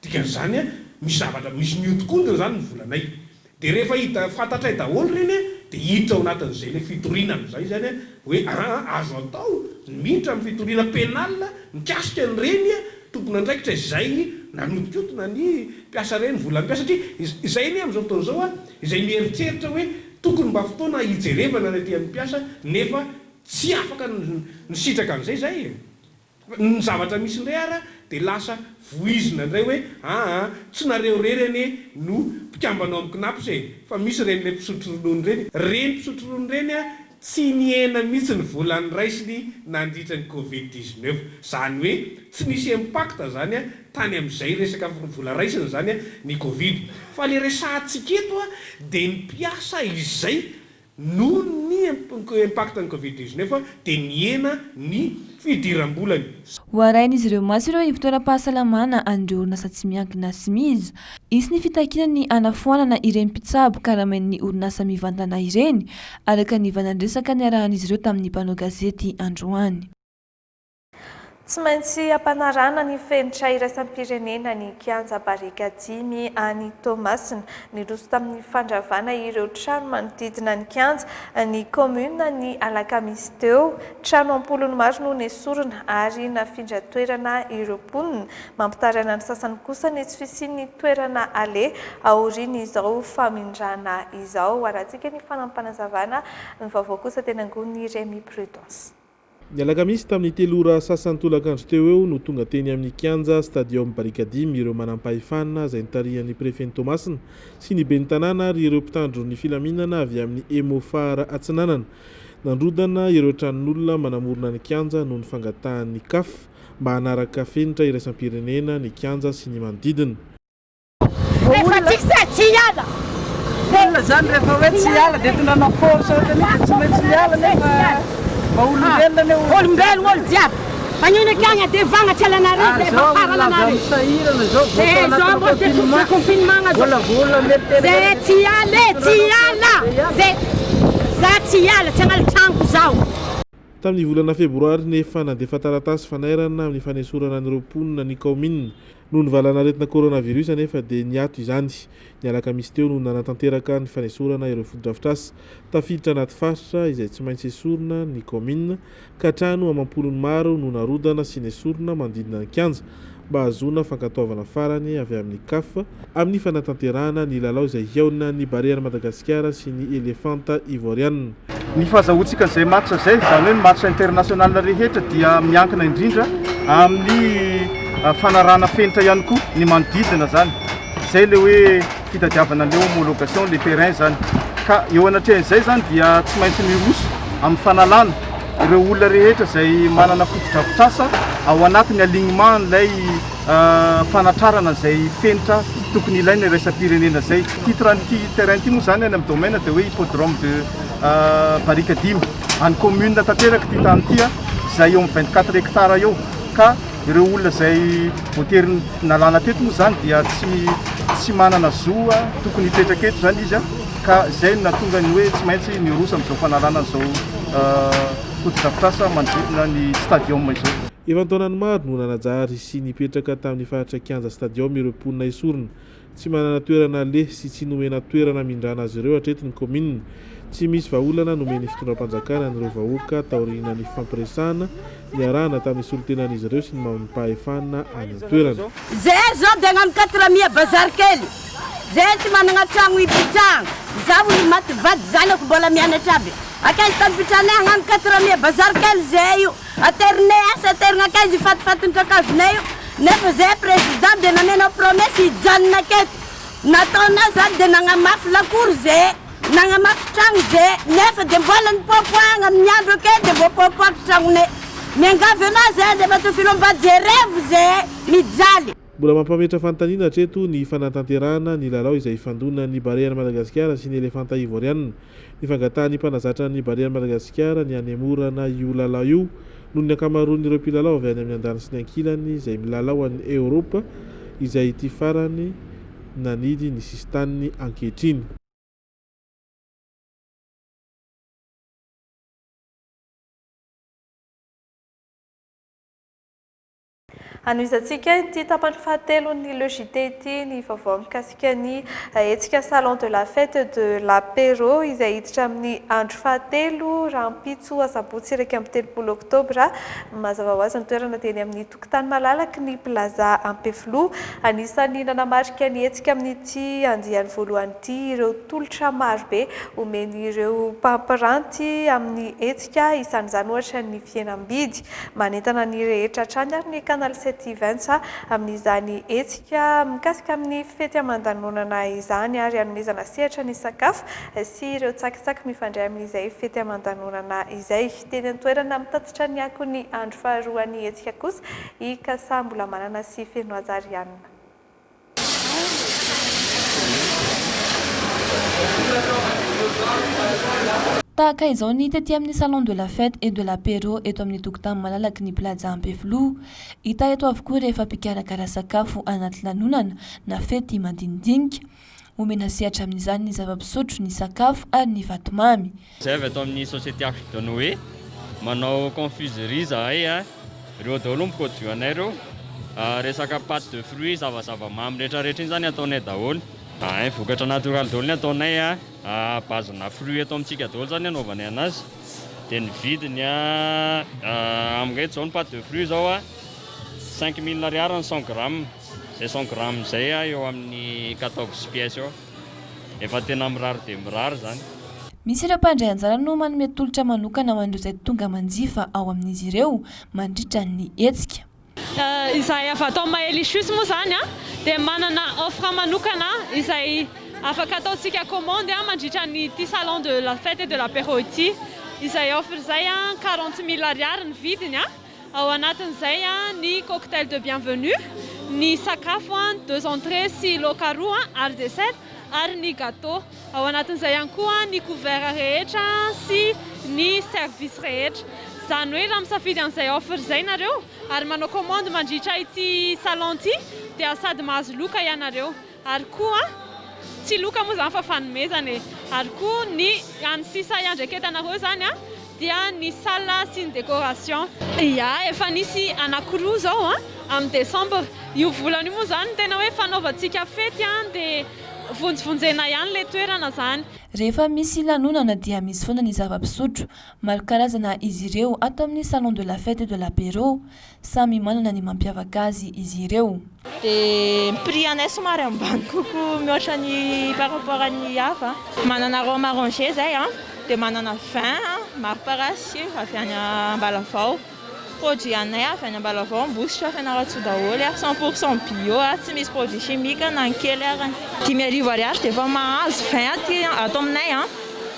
Dikan'izany misy zavatra misy mihodikondro zany ny volanay. Dia rehefa hita fantatra daholo reny dia hiditra ao anatin'izay le fitorinana zay zany hoe azo atao miditra amin'ny fitoriana pénal mikasika ny reny tompona andraikitra izay nanodikotona ny mpiasa reny volan'ny mpiasa satria izay ny amin'izao fotoana zao izay mieritreritra hoe tokony mba fotoana hijerevana ny aty amin'ny mpiasa nefa tsy afaka ny sitraka an'izay zay. Ny zavatra misy indray ara dia lasa voizina indray hoe tsy nareo rereny no mpikambanao amin'ny KNAPS fa misy reny le mpisotro ronono reny mpisotro ronono reny tsy niena mihitsy ny volan'ny raisiny nandritra ny Covid-19 zany hoe tsy nisy impacta zany tany amin'izay resaka vola raisiny zany ny Covid fa le resahantsika eto dia ny mpiasa izay no ny impacta ny Covid-19 dia niena ny fidiram-bolany. Hoarain'izy ireo maso ireo ivitoeram-pahasalamana an'ireo orinasa tsy miankina SMIZ. Isy ny fitakiana ny anafoanana ireny mpitsabo karamain'ny orinasa mivantana ireny araka ny vanandresaka ny arahan'izy ireo tamin'ny mpanao gazety androany. Tsy maintsy ampanarana ny fenitra iraisam-pirenena ny kianja barika 5 any Tomasina niroso tamin'ny fandravana ireo trano manodidina ny kianja ny commune ny alakamisy teo. Trano ampolony maro no nesorina ary nafindra toerana ireo mponina mampitarana ny sasany kosa ny tsy fisian'ny toerana ale aoriana izao famindrana izao. Arahantsika ny fanampanazavana ny vaovao kosa tena angony Remy Prudence. Ny alakamisy tamin'ny 3 ora sasany tolakandro teo eo no tonga teny amin'ny kianja stadium barika 5 ireo manampahefana izay nitarihan'ny prefet Tomasina sy ny ben'ny tanàna ary ireo mpitandro ny filaminana avy amin'ny Emofara Atsinanana. Nandrodana ireo tranon'olona manamorona ny kianja noho ny fangatahan'ny CAF mba hanaraka fenitra iraisam-pirenena ny kianja sy ny manodidina. Olona zany rehefa hoe tsy hiala dia tondrana force ohatrany tsy maintsy hiala nefa olombelona olo jiaby magnino akagny dia vagnatr'alanareo dia efa faralanareo zao mbo dia confinement zay tsy hiala zay za tsy hiala tsy hanala tranoko zao. tamin'ny volana febroary nefa nandefa taratasy fanairana amin'ny fanesorana ny roponina ny commune noho ny valanaretina coronavirus nefa dia niato izany ny alakamisy teo no nanatanteraka ny fanesorana ireo fotodrafitrasa tafiditra anaty faritra izay tsy maintsy esorina ny commune ka trano amampolony maro no narodana sy nesorina mandidina ny kianja mba hahazoana fankatoavana farany avy amin'ny kafa amin'ny fanatanterahana ny lalao izay hiaona ny Barrière Madagasikara sy ny Elefanta Ivoirienne. Ny fahazahoantsika izay match izay zany hoe match international rehetra dia miankina indrindra amin'ny fanarahana fenitra ihany koa ny manodidina zany izay le hoe fitadiavana le homologation le terrain zany ka eo anatrehan'izay zany dia tsy maintsy miroso amin'ny fanalana ireo olona rehetra izay manana fotodrafitrasa ao anatin'ny alignement n'ilay fanatrarana izay fenitra tokony ilainy raisam-pirenena izay titran'ity terrain ity moa zany any amin'ny domaine dia hoe hippodrome de Barika Dimy any commune tanteraka ty tany ity izay eo amin'ny 24 hectare eo ka ireo olona izay voatery nalana teto moa zany dia tsy manana zoa tokony hipetraka eto zany izy ka izay natonga ny hoe tsy maintsy mirosa amin'izao fanalana izao fotodrafitrasa manodidina ny stadium izao. Efa taonany maro no nanajary sy nipetraka tamin'ny faritra kianja stadium ireo mponina esorina tsy manana toerana leh sy tsy nomena toerana mindrana azy ireo hatreto ny commune tsy misy vahaolana nomeny fitondram-panjakana n'ireo vahoaka taoriana ny fampiresahana ny arahana tamin'ny solotenan'izy ireo sy ny mampahefana any an-toerana. Zay zao dia agnano 400 bazary kely zay tsy manana tragno hipitrahana zaho ny maty vady zanako mbola mianatra aby akaizy tany pitrahanay agnano 400 bazary kely zay io aterinay asa aterina akaizy fatifatiny kakavinay io nefa zay président dia nanenao promesy hijanona aketo nataona zany dia nagnamafy lakory zay nagnamafy tragno zay nefa dia mbola nipopoagna amin'ny andro akety dia mbo popoaka tragnonay miangavy anazy dia efa filombady zay revo zay mijaly. Mbola mampametra fanontaniana hatreto ny fanatanterahana ny lalao izay ifandona ny Barrière Madagasikara sy ny Elefanta Ivoirienne ny fangatahany mpanazatra ny Barrière Madagasikara ny anemorana io lalao io noho ny ankamaroan'ireo mpilalao avy any amin'ny andany sy ny ankilany izay milalao any Europa izay ity farany nanidy ny sistaniny ankehitriny. Anoisantsika ity tapany fahatelon'ny LJT ity ny vaovao mikasika ny hetsika salon de la fête de l'apéro izay hiditra amin'ny andro fahatelo rahampitso asabotsy iraika amby 30 oktobra mazava ho azy ny toerana dia ny amin'ny tokotany malalaky ny plaza Ampeflo anisany nanamarika ny hetsika amin'ity andiany voalohany ity ireo tolotra marobe omeny ireo mpampiranty amin'ny hetsika isan'izany ohatra ny fihenam-bidy manentana ny rehetra hatrany ary ny canal 7 events amin'izany hetsika mikasika amin'ny fety aman-danonana izany ary hanomezana sehatra ny sakafo sy ireo tsakitsaky mifandray amin'izay fety aman-danonana izay teny an-toerana mitatitra ny ako ny andro faharoan'ny hetsika kosa ikasa mbola manana sy feno ajary ihany. Tahaka izao ny tety amin'ny salon de la fête et de l'apéro eto amin'ny tokotany malalaky ny plaza Ampeflo hita eto avokoa rehefa mpikarakara sakafo anaty lanonana na fety mandinidinika omena sehatra amin'izany ny zava-pisotro ny sakafo ary ny vatomamy. Zay avy ato amin'ny société Arc de Noé manao confiserie zahay ireo daholo mipôdio anay ireo resaka pâte de fruits zavazava-mamy rehetrarehetra iny zany ataonay daholo. Vokatra natoraly daholo ny ataonay bazina fruits eto amintsika daholo zany anaovanay anazy dia ny vidiny amin'eto zao ny pâte de fruits zao 5000 ariary ny 100 grammes zay 100 grammes zay eo amin'ny 14 pièces eo efa tena mirary dia mirary zany. Misy ireo mpandray anjara no manome tolotra manokana ho an'ireo izay tonga manjifa ao amin'izy ireo mandritra ny hetsika. Izay avy atao Maëlys moa zany dia manana offre manokana izay afaka ataontsika commande mandritra ny ity salon de la fête et de l'apéro ity izay offre izay 40 000 ariary ny vidiny ao anatin'izay ny cocktail de bienvenue ny sakafo 2 entrées sy laoka roa ary dessert ary ny gâteau ao anatin'izay ihany koa ny couvert rehetra sy ny service rehetra. Zany hoe raha misafidy an'izay offre izay nareo ary manao commande mandritra ity salon ity dia sady mahazo loka ianareo ary koa tsy loka moa zany fa fanomezana ary koa ny any sisa iandraketanareo zany dia ny salle sy ny décoration. Ia, efa nisy anankiroa zao amin'ny décembre. Io volana io moa zany tena hoe fanaovantsika fety dia vonjevonjena ihany le toerana zany. Rehefa misy lanonana dia misy foana ny zava-pisotro maro karazana izy ireo ato amin'ny salon de la fête et de l'apéro, samy manana ny mampiavaka azy izy ireo. Dia prix anay somary ambany kokoa mihoatra ny par rapport any hafa. Manana rhum arrangé zay dia manana vin maro parasy avy any Ambalavao. Produit anay avy any Ambalavao mbositra fianarantsoa daholo 100% bio, tsy misy produit chimique na kely arany. 10,000 ariary dia efa mahazo vin aty ato aminay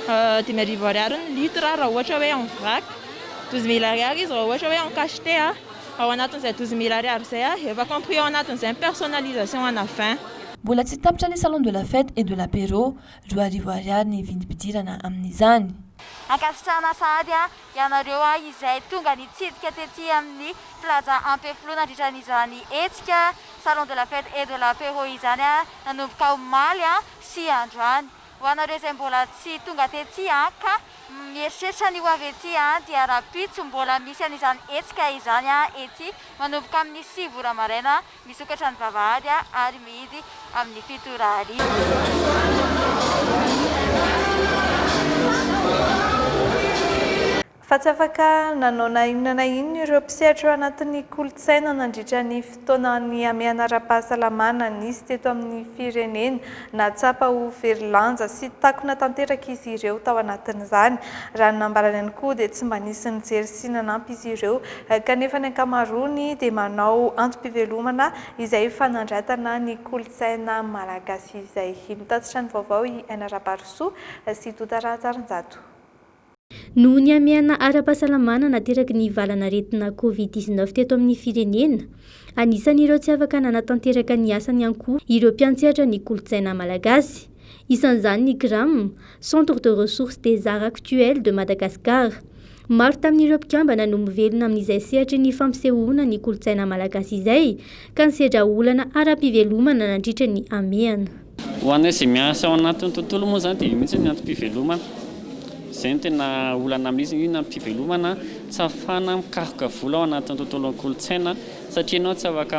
10,000 ariary ny litre raha ohatra hoe en vrac, 12,000 ariary izy raha ohatra hoe en cacheté ao anatin'izay 12,000 ariary zay efa compris ao anatin'izay personnalisation ana vin. Mbola tsy tapitra ny salon de la fête et de l'apéro, 2,000 ariary ny vidim-pidirana amin'izany. Ankasitrahana sahady ianareo izay tonga nitsidika tety amin'ny plaza Ampeflo nandritran'izany hetsika salon de la fête et de l'apéro izany nanomboka omaly sy androany. Ho anareo izay mbola tsy tonga tety ka mieritreritra ny ho avy ety dia rapitso mbola misy an'izany hetsika izany ety manomboka amin'ny 7 maraina misokatra ny vavahady ary mihidy amin'ny 7 arivo. Fa tsy afaka nanao na inona na inona ireo mpisehatra anatin'ny kolontsaina nandritra ny fotoanany amiana ara-pahasalamana nisy teto amin'ny firenena, natsapa ho verilanja sy takona tanteraka izy ireo tao anatin'izany. Raha nambarany ihany koa dia tsy mba nisy nijery sy nanampy izy ireo kanefa ny ankamaroany dia manao antom-pivelomana izay fanandratana ny kolontsaina malagasy izay. Mitatitra ny vaovao i Ainara-Barosoa sy Dota Ratsarinjato. Noho ny amiana ara-pahasalamana nateraky ny valanaretina Covid-19 teto amin'ny firenena, anisan'ireo tsy afaka nanatanteraka ny asany ihany koa ireo mpiantsehatra ny kolontsaina malagasy. Isan'izany ny GRAM, Centre de ressources des arts actuels de Madagascar. Maro tamin'ireo mpikambana no mivelona amin'izay sehatra ny fampisehoana ny kolontsaina malagasy izay, ka nisedra olana ara-pivelomana nandritra ny amiana. Ho anay izay miasa ao anatin'ny tontolo moa zany dia mihitsy ny antom-pivelomana. Izay no tena olana amin'izy io na mpivelomana tsy afahana mikaroka vola ao anatin'ny tontolon'ny kolontsaina satria ianao tsy afaka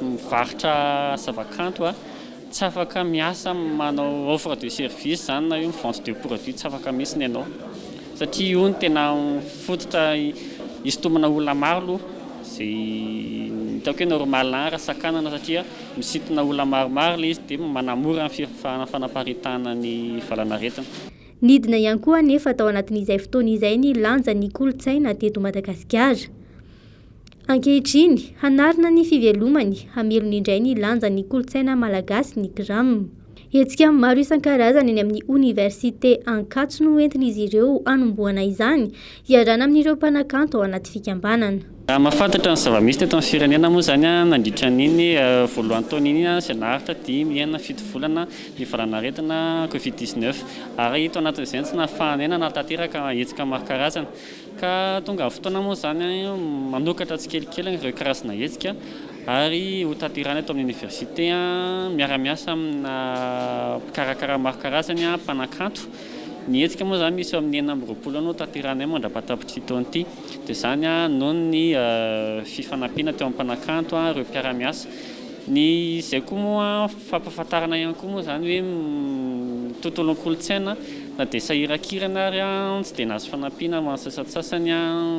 mivarotra zavakanto tsy afaka miasa manao offre de service zany na io vente de produit tsy afaka mihitsy ianao satria io no tena fototra hisintomana olona maro aloha izay hitako hoe normal raha sakanana satria misintona olona maromaro ilay izy dia manamora ny fanaparitahana ny valanaretina. Nidina ihany koa anefa tao anatin'izay fotoana izay ny lanja ny kolontsaina teto Madagasikara. Ankehitriny, hanarina ny fivelomany, hamelony indray ny lanja ny kolontsaina malagasy ny GRAM. Hetsika maro isan-karazany eny amin'ny université Ankatso no entin'izy ireo anomboana izany, hiarana amin'ireo mpanakanto ao anaty fikambanana. Mahafantatra ny zava-misy teto amin'ny firenena moa zany nandritra n'iny voalohany taona iny izay naharitra 10,7 volana ny valanaretina Covid-19 ary tao anatin'izay tsy nahafahanay nanatanteraka hetsika maro karazana ka tonga amin'ny fotoana moa zany manokatra tsikelikely ireo karazana hetsika ary ho tanterana eto amin'ny université miara-miasa amina mpikarakara maro karazany mpanakanto. Ny hetsika moa zany misy amin'ny 9 no tanteranay mandra-patapitra taona ity dia zany noho ny fifanampiana teo amin'ny mpanakanto ireo mpiara-miasa. Ny izay koa moa fampahafantarana ihany koa moa zany hoe tontolon'ny kolontsaina na dia sahiran-kirana ary tsy dia nahazo fanampiana masasatsasany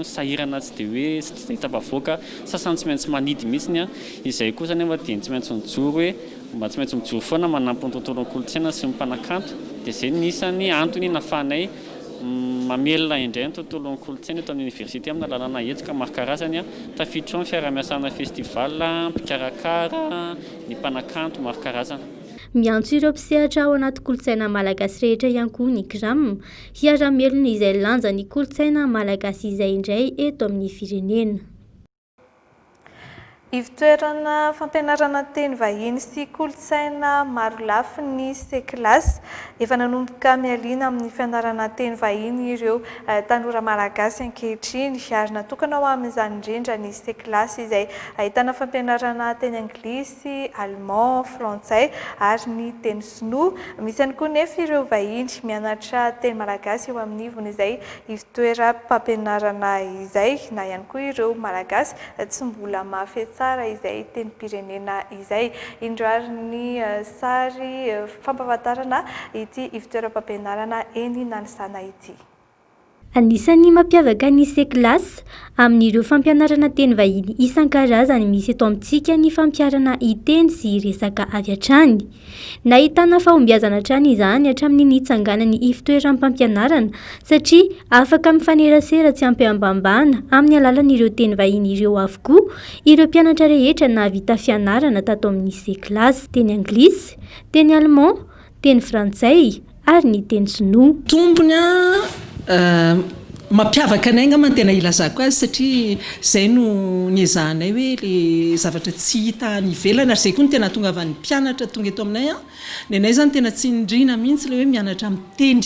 sahirana tsy dia hoe tsy dia tapavoaka sasany tsy maintsy manidy mihitsy izay koa zany dia tsy maintsy mijoro hoe mba tsy maintsy mijoro foana manampy ny tontolon'ny kolontsaina sy ny mpanakanto dia izay nisany antony nahafahanay mamelona indray ny tontolon'ny kolontsaina eto amin'ny université amin'ny alalana hetsika maro karazany tafiditra ao ny fiara-miasana festival mpikarakara ny mpanakanto maro karazana. Miantso ireo mpisehatra ao anaty kolontsaina malagasy rehetra ihany koa ny GRAM hiara-melona izay lanja ny kolontsaina malagasy izay indray eto amin'ny firenena. Ivitoerana fampianarana teny vahiny sy kolotsaina maro lafy ny sekilasy efa nanomboka mialina amin'ny fianarana teny vahiny ireo tanora malagasy ankehitriny ary natokana ho amin'izany indrindra ny sekilasy izay ahitana fampianarana teny anglisy, allemand, frantsay ary ny teny sinoa. Misy ihany koa nefa ireo vahiny mianatra teny malagasy eo amin'ny ivony izay ivitoeram-pampianarana izay na ihany koa ireo malagasy tsy mbola mafy tsara izay teny pirenena izay. Indroary ny sary fampahafantarana ity ivitoeram-pampianarana eny Nanisana ity. Anisan'ny mampiavaka ny sekilasy amin'ireo fampianarana teny vahiny isan-karazany misy eto amintsika ny fampiarana iteny sy resaka avy hatrany. Nahitana fahombiazana hatrany izany hatramin'ny nitsanganany ivitoeram-pampianarana satria afaka mifanerasera tsy ampy ambambana amin'ny alalan'ireo teny vahiny ireo avokoa ireo mpianatra rehetra na vita fianarana tato amin'ny sekilasy, teny anglisy, teny allemand, teny frantsay ary ny teny sinoa. Tombony mampiavaka anay angamba tena ilazako azy satria zay no niezahanay hoe le zavatra tsy hita any ivelana ary zay koa no tena tonga avan'ny mpianatra tonga eto aminay ny anay zany tena tsy indrina mihitsy le hoe mianatra miteny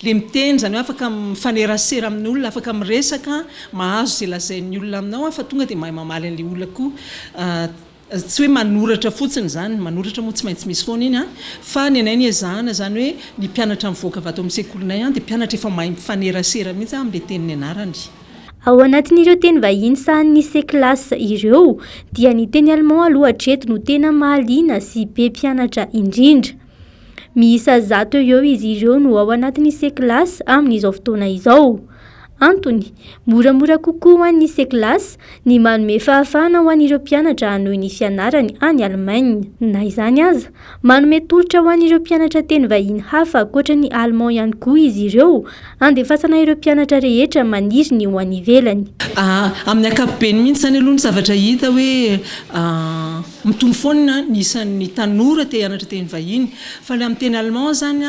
le miteny zany hoe afaka mifanerasera amin'ny olona, afaka miresaka, mahazo zay lazain'ny olona aminao fa tonga dia mahay mamaly an'le olona koa tsy hoe manoratra fotsiny zany, manoratra moa tsy maintsy misy foana iny fa ny anay niezahana zany hoe ny mpianatra mivoaka avy ato amin'ny sekolinay dia mpianatra efa mahay mifanerasera mihitsy amin'ny teniny anarany. Ao anatin'ireo teny vahiny sahan'ny sekilasy ireo dia ny teny allemand aloha hatreto no tena mahaliana sy be mpianatra indrindra. Miisa 100 eo izy ireo no ao anatin'ny sekilasy amin'izao fotoana izao. Antony, moramora kokoa ho an'ny sekilasy ny manome fahafahana ho an'ireo mpianatra hanohy ny fianarany any Allemagne. Na izany aza, manome tolotra ho an'ireo mpianatra teny vahiny hafa ankoatra ny allemand ihany koa izy ireo, andefasana ireo mpianatra rehetra maniry ny ho any ivelany. Amin'ny ankapobeny mihitsy zany aloha ny zavatra hita hoe mitombo foana ny isan'ny tanora te hianatra teny vahiny fa le amin'ny teny allemand zany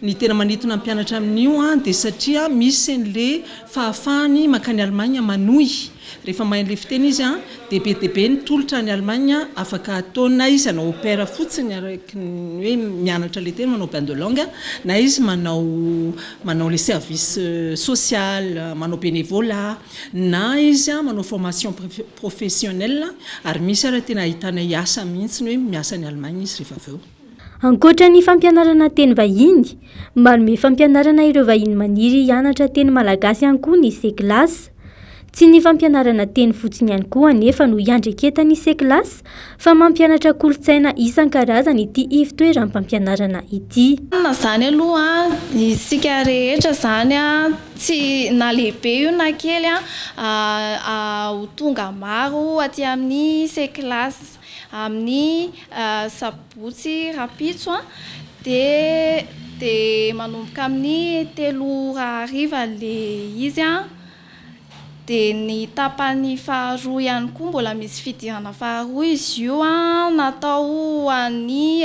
ny tena manintona mpianatra amin'io dia satria misy an'le fahafahany makany Allemagne manohy. Rehefa mahay an'le fiteny izy dia be dia be ny tolotra ny Allemagne afaka ataona izy hanao opéra fotsiny araka ny hoe mianatra le teny manao bain de langue na izy manao le service social, manao bénévolat na izy manao formation professionnelle ary misy ara tena ahitana asa mihitsy hoe miasa ny Allemagne izy rehefa avy eo. Ankoatra ny fampianarana teny vahiny, manome fampianarana ireo vahiny maniry hianatra teny malagasy ihany koa ny sekilasy. Tsy ny fampianarana teny fotsiny ihany koa anefa no iandreketany sekilasy fa mampianatra kolotsaina isan-karazany ity ivitoeram-pampianarana ity. Zany aloha isika rehetra zany tsy na lehibe io na kely ho tonga maro aty amin'ny sekilasy amin'ny sabotsy rapitso dia manomboka amin'ny 3:00 le izy dia ny tapany faharoa ihany koa mbola misy fidirana faharoa izy io natao ho an'ny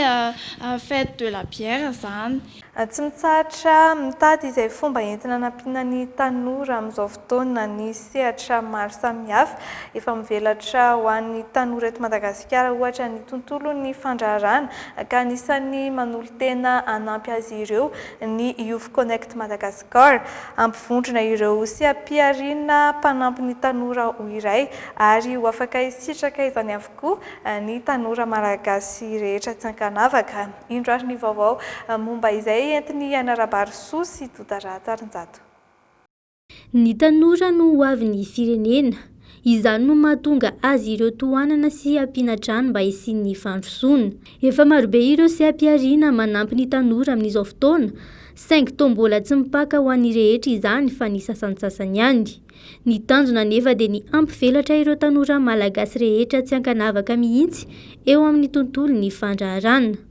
fête de la bière zany. Tsy mitsahatra mitady izay fomba entina nampiana ny tanora amin'izao fotoana ny sehatra maro samihafa efa mivelatra ho an'ny tanora eto Madagasikara ohatra ny tontolon'ny fandraharana ka anisan'ny manolo tena anampy azy ireo ny Youth Connect Madagascar ampivondrona ireo sy ampiarina mpanampy ny tanora ho iray ary ho afaka hisitraka izany avokoa ny tanora malagasy rehetra tsy ankanavaka. Indro ary ny vaovao momba izay entiny Anarabary Soa sy Dodara Tsarinjato. Ny tanora no ho avin'ny firenena. Izany no mahatonga azy ireo tohanana sy ampiana trano mba hisian'ny fandrosoana. Efa marobe ireo sy ampiarina manampy ny tanora amin'izao fotoana, saingy toa mbola tsy mipaka ho an'ny rehetra izany fa ny sasantsasany ihany. Ny tanjona nefa dia ny ampivelatra ireo tanora malagasy rehetra tsy ankanavaka mihitsy eo amin'ny tontolon'ny fandraharana.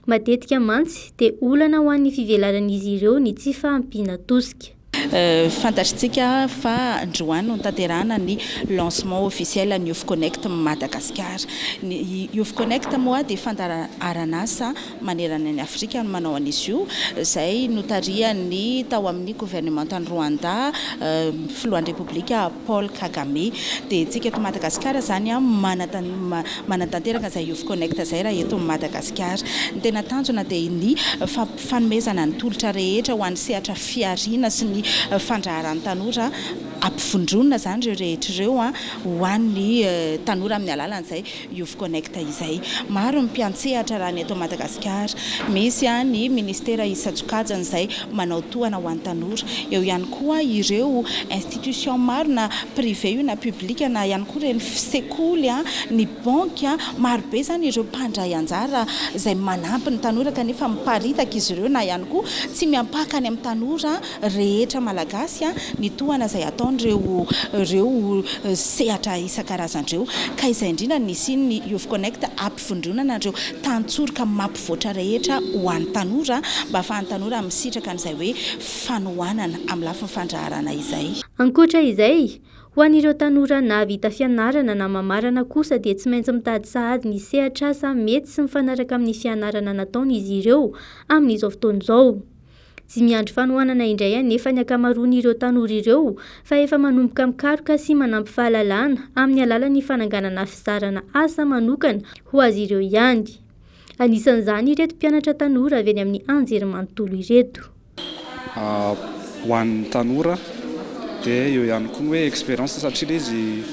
Matetika mantsy dia olana ho an'ny fivelaran'izy ireo ny tsy fahampiana tosika. fantatritsika fa androany no tanterahana ny lancement officiel ny Youth Connect Madagascar. Ny Youth Connect moa dia fandaharan'asa manerana ny Afrika no manao an'izy io, izay notariany tao amin'ny gouvernement tany Rwanda filohan'ny Repoblika Paul Kagame. Dia tsika eto Madagascar zany manatanteraka izay Youth Connect izay raha eto Madagascar. Ny tena tanjona dia ny fanomezana ny tolotra rehetra ho an'ny sehatra fiarina sy ny fandraharan'ny tanora ampifondronina zany ireo rehetra ireo ho an'ny tanora amin'ny alalan'izay Youth Connect izay. Maro ny mpiantsehatra raha ny eto Madagascar, misy ny ministera isan-tsokajany izay manao tohana ho an'ny tanora, eo ihany koa ireo institution maro na privé io na publika na ihany koa ireny sekoly ny banky maro be zany ireo mpandray anjara izay manampy ny tanora kanefa miparitaka izy ireo na ihany koa tsy miampaka any amin'ny tanora rehetra malagasy ny tohana izay ataon'ireo sehatra isan-karazan'ireo. Ka izay indrindra nisy ny Youth Connect ampifondronana ireo tantsoroka mampivoatra rehetra ho an'ny tanora mba ahafahan'ny tanora misitraka an'izay hoe fanohanana amin'ny lafiny fandraharana izay. Ankoatra izay, ho an'ireo tanora na vita fianarana na mamarana kosa dia tsy maintsy mitady sahady ny sehatra asa mety sy mifanaraka amin'ny fianarana nataon'izy ireo amin'izao fotoana izao. Tsy miandry fanohanana indray nefa ny ankamaroan'ireo tanora ireo fa efa manomboka mikaroka sy manampy fahalalana amin'ny alalan'ny fananganana fizarana asa manokana ho azy ireo ihany. Anisan'izany ireto mpianatra tanora avy any amin'ny anjerimanontolo ireto. Ho an'ny tanora dia eo ihany koa hoe expérience satria ilay izy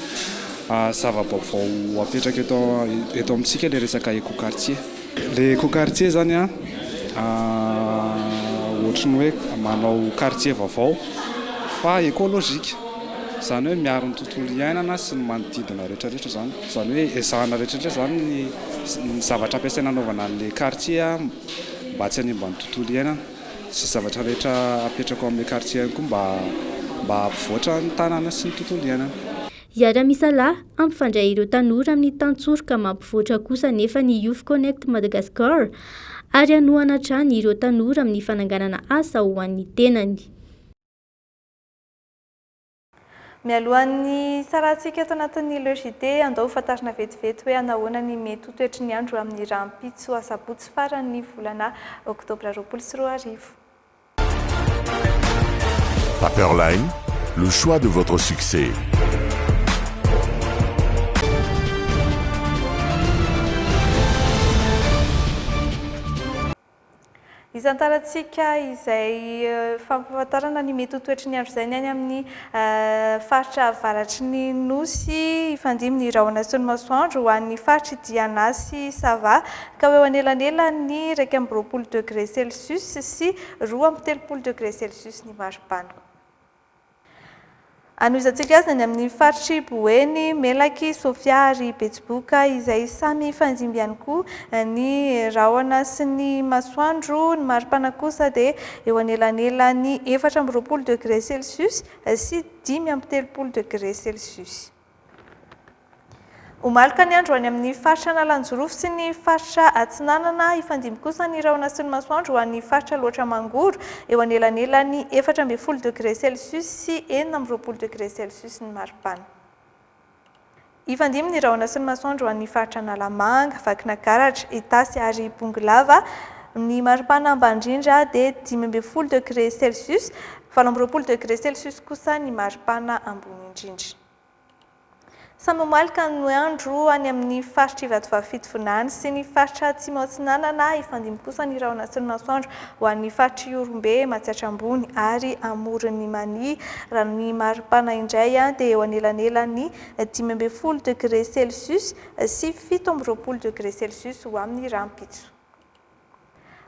zava-baovao apetraka eto amintsika ilay resaka écoquartier. Ilay écoquartier zany ohatry ny hoe manao quartier vaovao fa écologique, izany hoe miaro ny tontolo iainana sy ny manodidina rehetrarehetra zany. Izany hoe ezahana rehetrarehetra zany ny zavatra ampiasaina anaovana an'ilay quartier mba tsy hanimba ny tontolo iainana sy zavatra rehetra apetraka amin'ny quartier ihany koa mba ampivoatra ny tanàna sy ny tontolo iainana. Miara-misalahy ampifandray ireo tanora amin'ny tantsoroka mampivoatra kosa nefa ny Youth Connect Madagascar ary hanohana hatrany ireo tanora amin'ny fananganana asa ho an'ny tenany. Mialohan'ny sarantsika eto anatin'ny logité andao fantarina vetivety hoe anahoana ny mety ho toetry ny andro amin'ny rahampitso asabotsy faran'ny volana oktobra 2024. Paperline, le choix de votre succès. Isan-tarantsika izay fampahafantarana ny mety ho toetry ny andro izay ny any amin'ny faritra avaratry ny nosy ifandimy ny rahona sy ny masoandro ho an'ny faritra Diana sy Sava ka eo anelanelany 20 degré Celsius sy 20 degré Celsius ny maripana. Anoizantsika azy ny amin'ny faritry Boeny, Melaky, Sofia ary Betsiboka izay samy ifandimby ihany koa ny rahona sy ny masoandro. Ny maripana kosa dia eo anelanelany 20 degré Celsius sy 30 degré Celsius. Omalika ny andro any amin'ny faritra Nalanjorofo sy ny faritra Atsinanana ifandimby kosa ny rahona sy ny masoandro ho an'ny faritra Loatra Mangoro eo anelanelany 14 degré Celsius sy 20 degré Celsius ny maripana. Ifandimby ny rahona sy ny masoandro ho an'ny faritra Nalamanga, Vakinakaratra, Itasy ary Bongolava. Ny maripana ambandrindra dia 15 degré Celsius, 18 degré Celsius kosa ny maripana ambony indrindra. Samy omalika ny andro any amin'ny faritra Ivatovavy sy ny faritra Atsimo Atsinanana ifandimby kosa ny rahona sy ny masoandro ho an'ny faritra Iorombe, Matsiatrambony ary Amoron'ny Mania. Raha ny maripana indray dia eo anelanelany 15 degré Celsius sy 17 degré Celsius ho amin'ny rahampitso.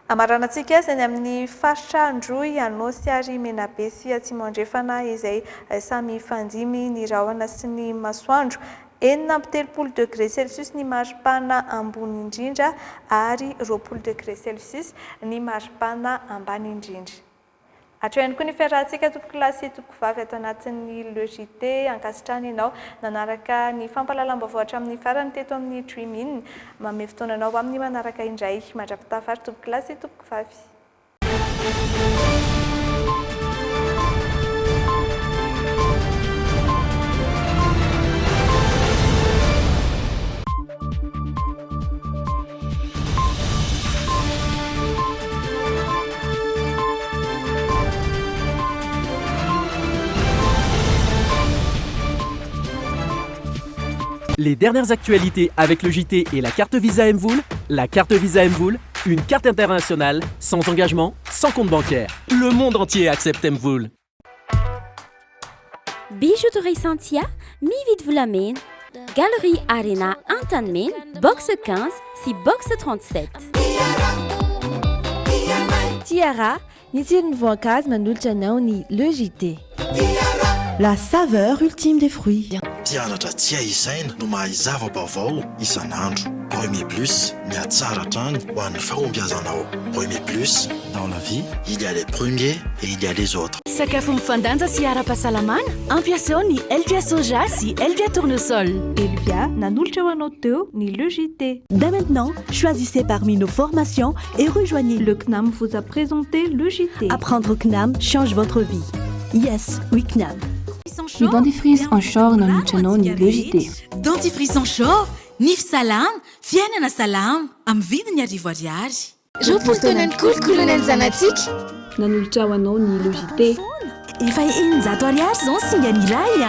Amaranantsika izay amin'ny faritra Androy, Anosy ary Menabe sy Atsimo Andrefana izay samy ifandimy ny rahona sy ny masoandro 17 degré Celsius ny maripana ambony indrindra ary 20 degré Celsius ny maripana ambany indrindra. Hatrany koa ny fiarahantsika tompoko lahy sy tompoko vavy ato anatin'ny logité ankasitrany ianao nanaraka ny fampahalalam-baovao hatramin'ny farany teto amin'ny Dream In. Manome fotoananao amin'ny manaraka indray mandrapitafary tompoko lahy sy tompoko vavy. Les dernières actualités avec le JT et la carte Visa Mvoul. La carte Visa Mvoul, une carte internationale, sans engagement, sans compte bancaire. Le monde entier accepte Mvoul. Bijouterie Santia, mi-vite vous l'amène. Galerie Arena Antanmen, box 15, si box 37. Tiara, ni tirne voancase manolotra nao ni le JT. La saveur ultime des fruits. Mpianatra tsy aizaina no mahay zava-baovao isan'andro. Premier Plus, miatsara trany ho an'ny fahombiazanao. Premier Plus, dans la vie, il y a les premiers et il y a les autres. Sakafo mifandanja sy ara-pahasalamana, ampiasao ny Elvia soja sy Elvia tournesol. Elvia nanolotra ho anao teo ni le JT. Dès maintenant, choisissez parmi nos formations et rejoignez. Le CNAM vous a présenté le JT. Apprendre au CNAM change votre vie. Yes, oui CNAM. Ny dentifrice en shore nanolotra anao ny le JT. Dentifrice en shore, nify salama, fiainana salama, amin'ny vidiny ariary. Raha-potoana ny kolokoloana ny zanatsika. Nanolotra ho anao ny le JT. Efa 100 ariary zao singa ny iray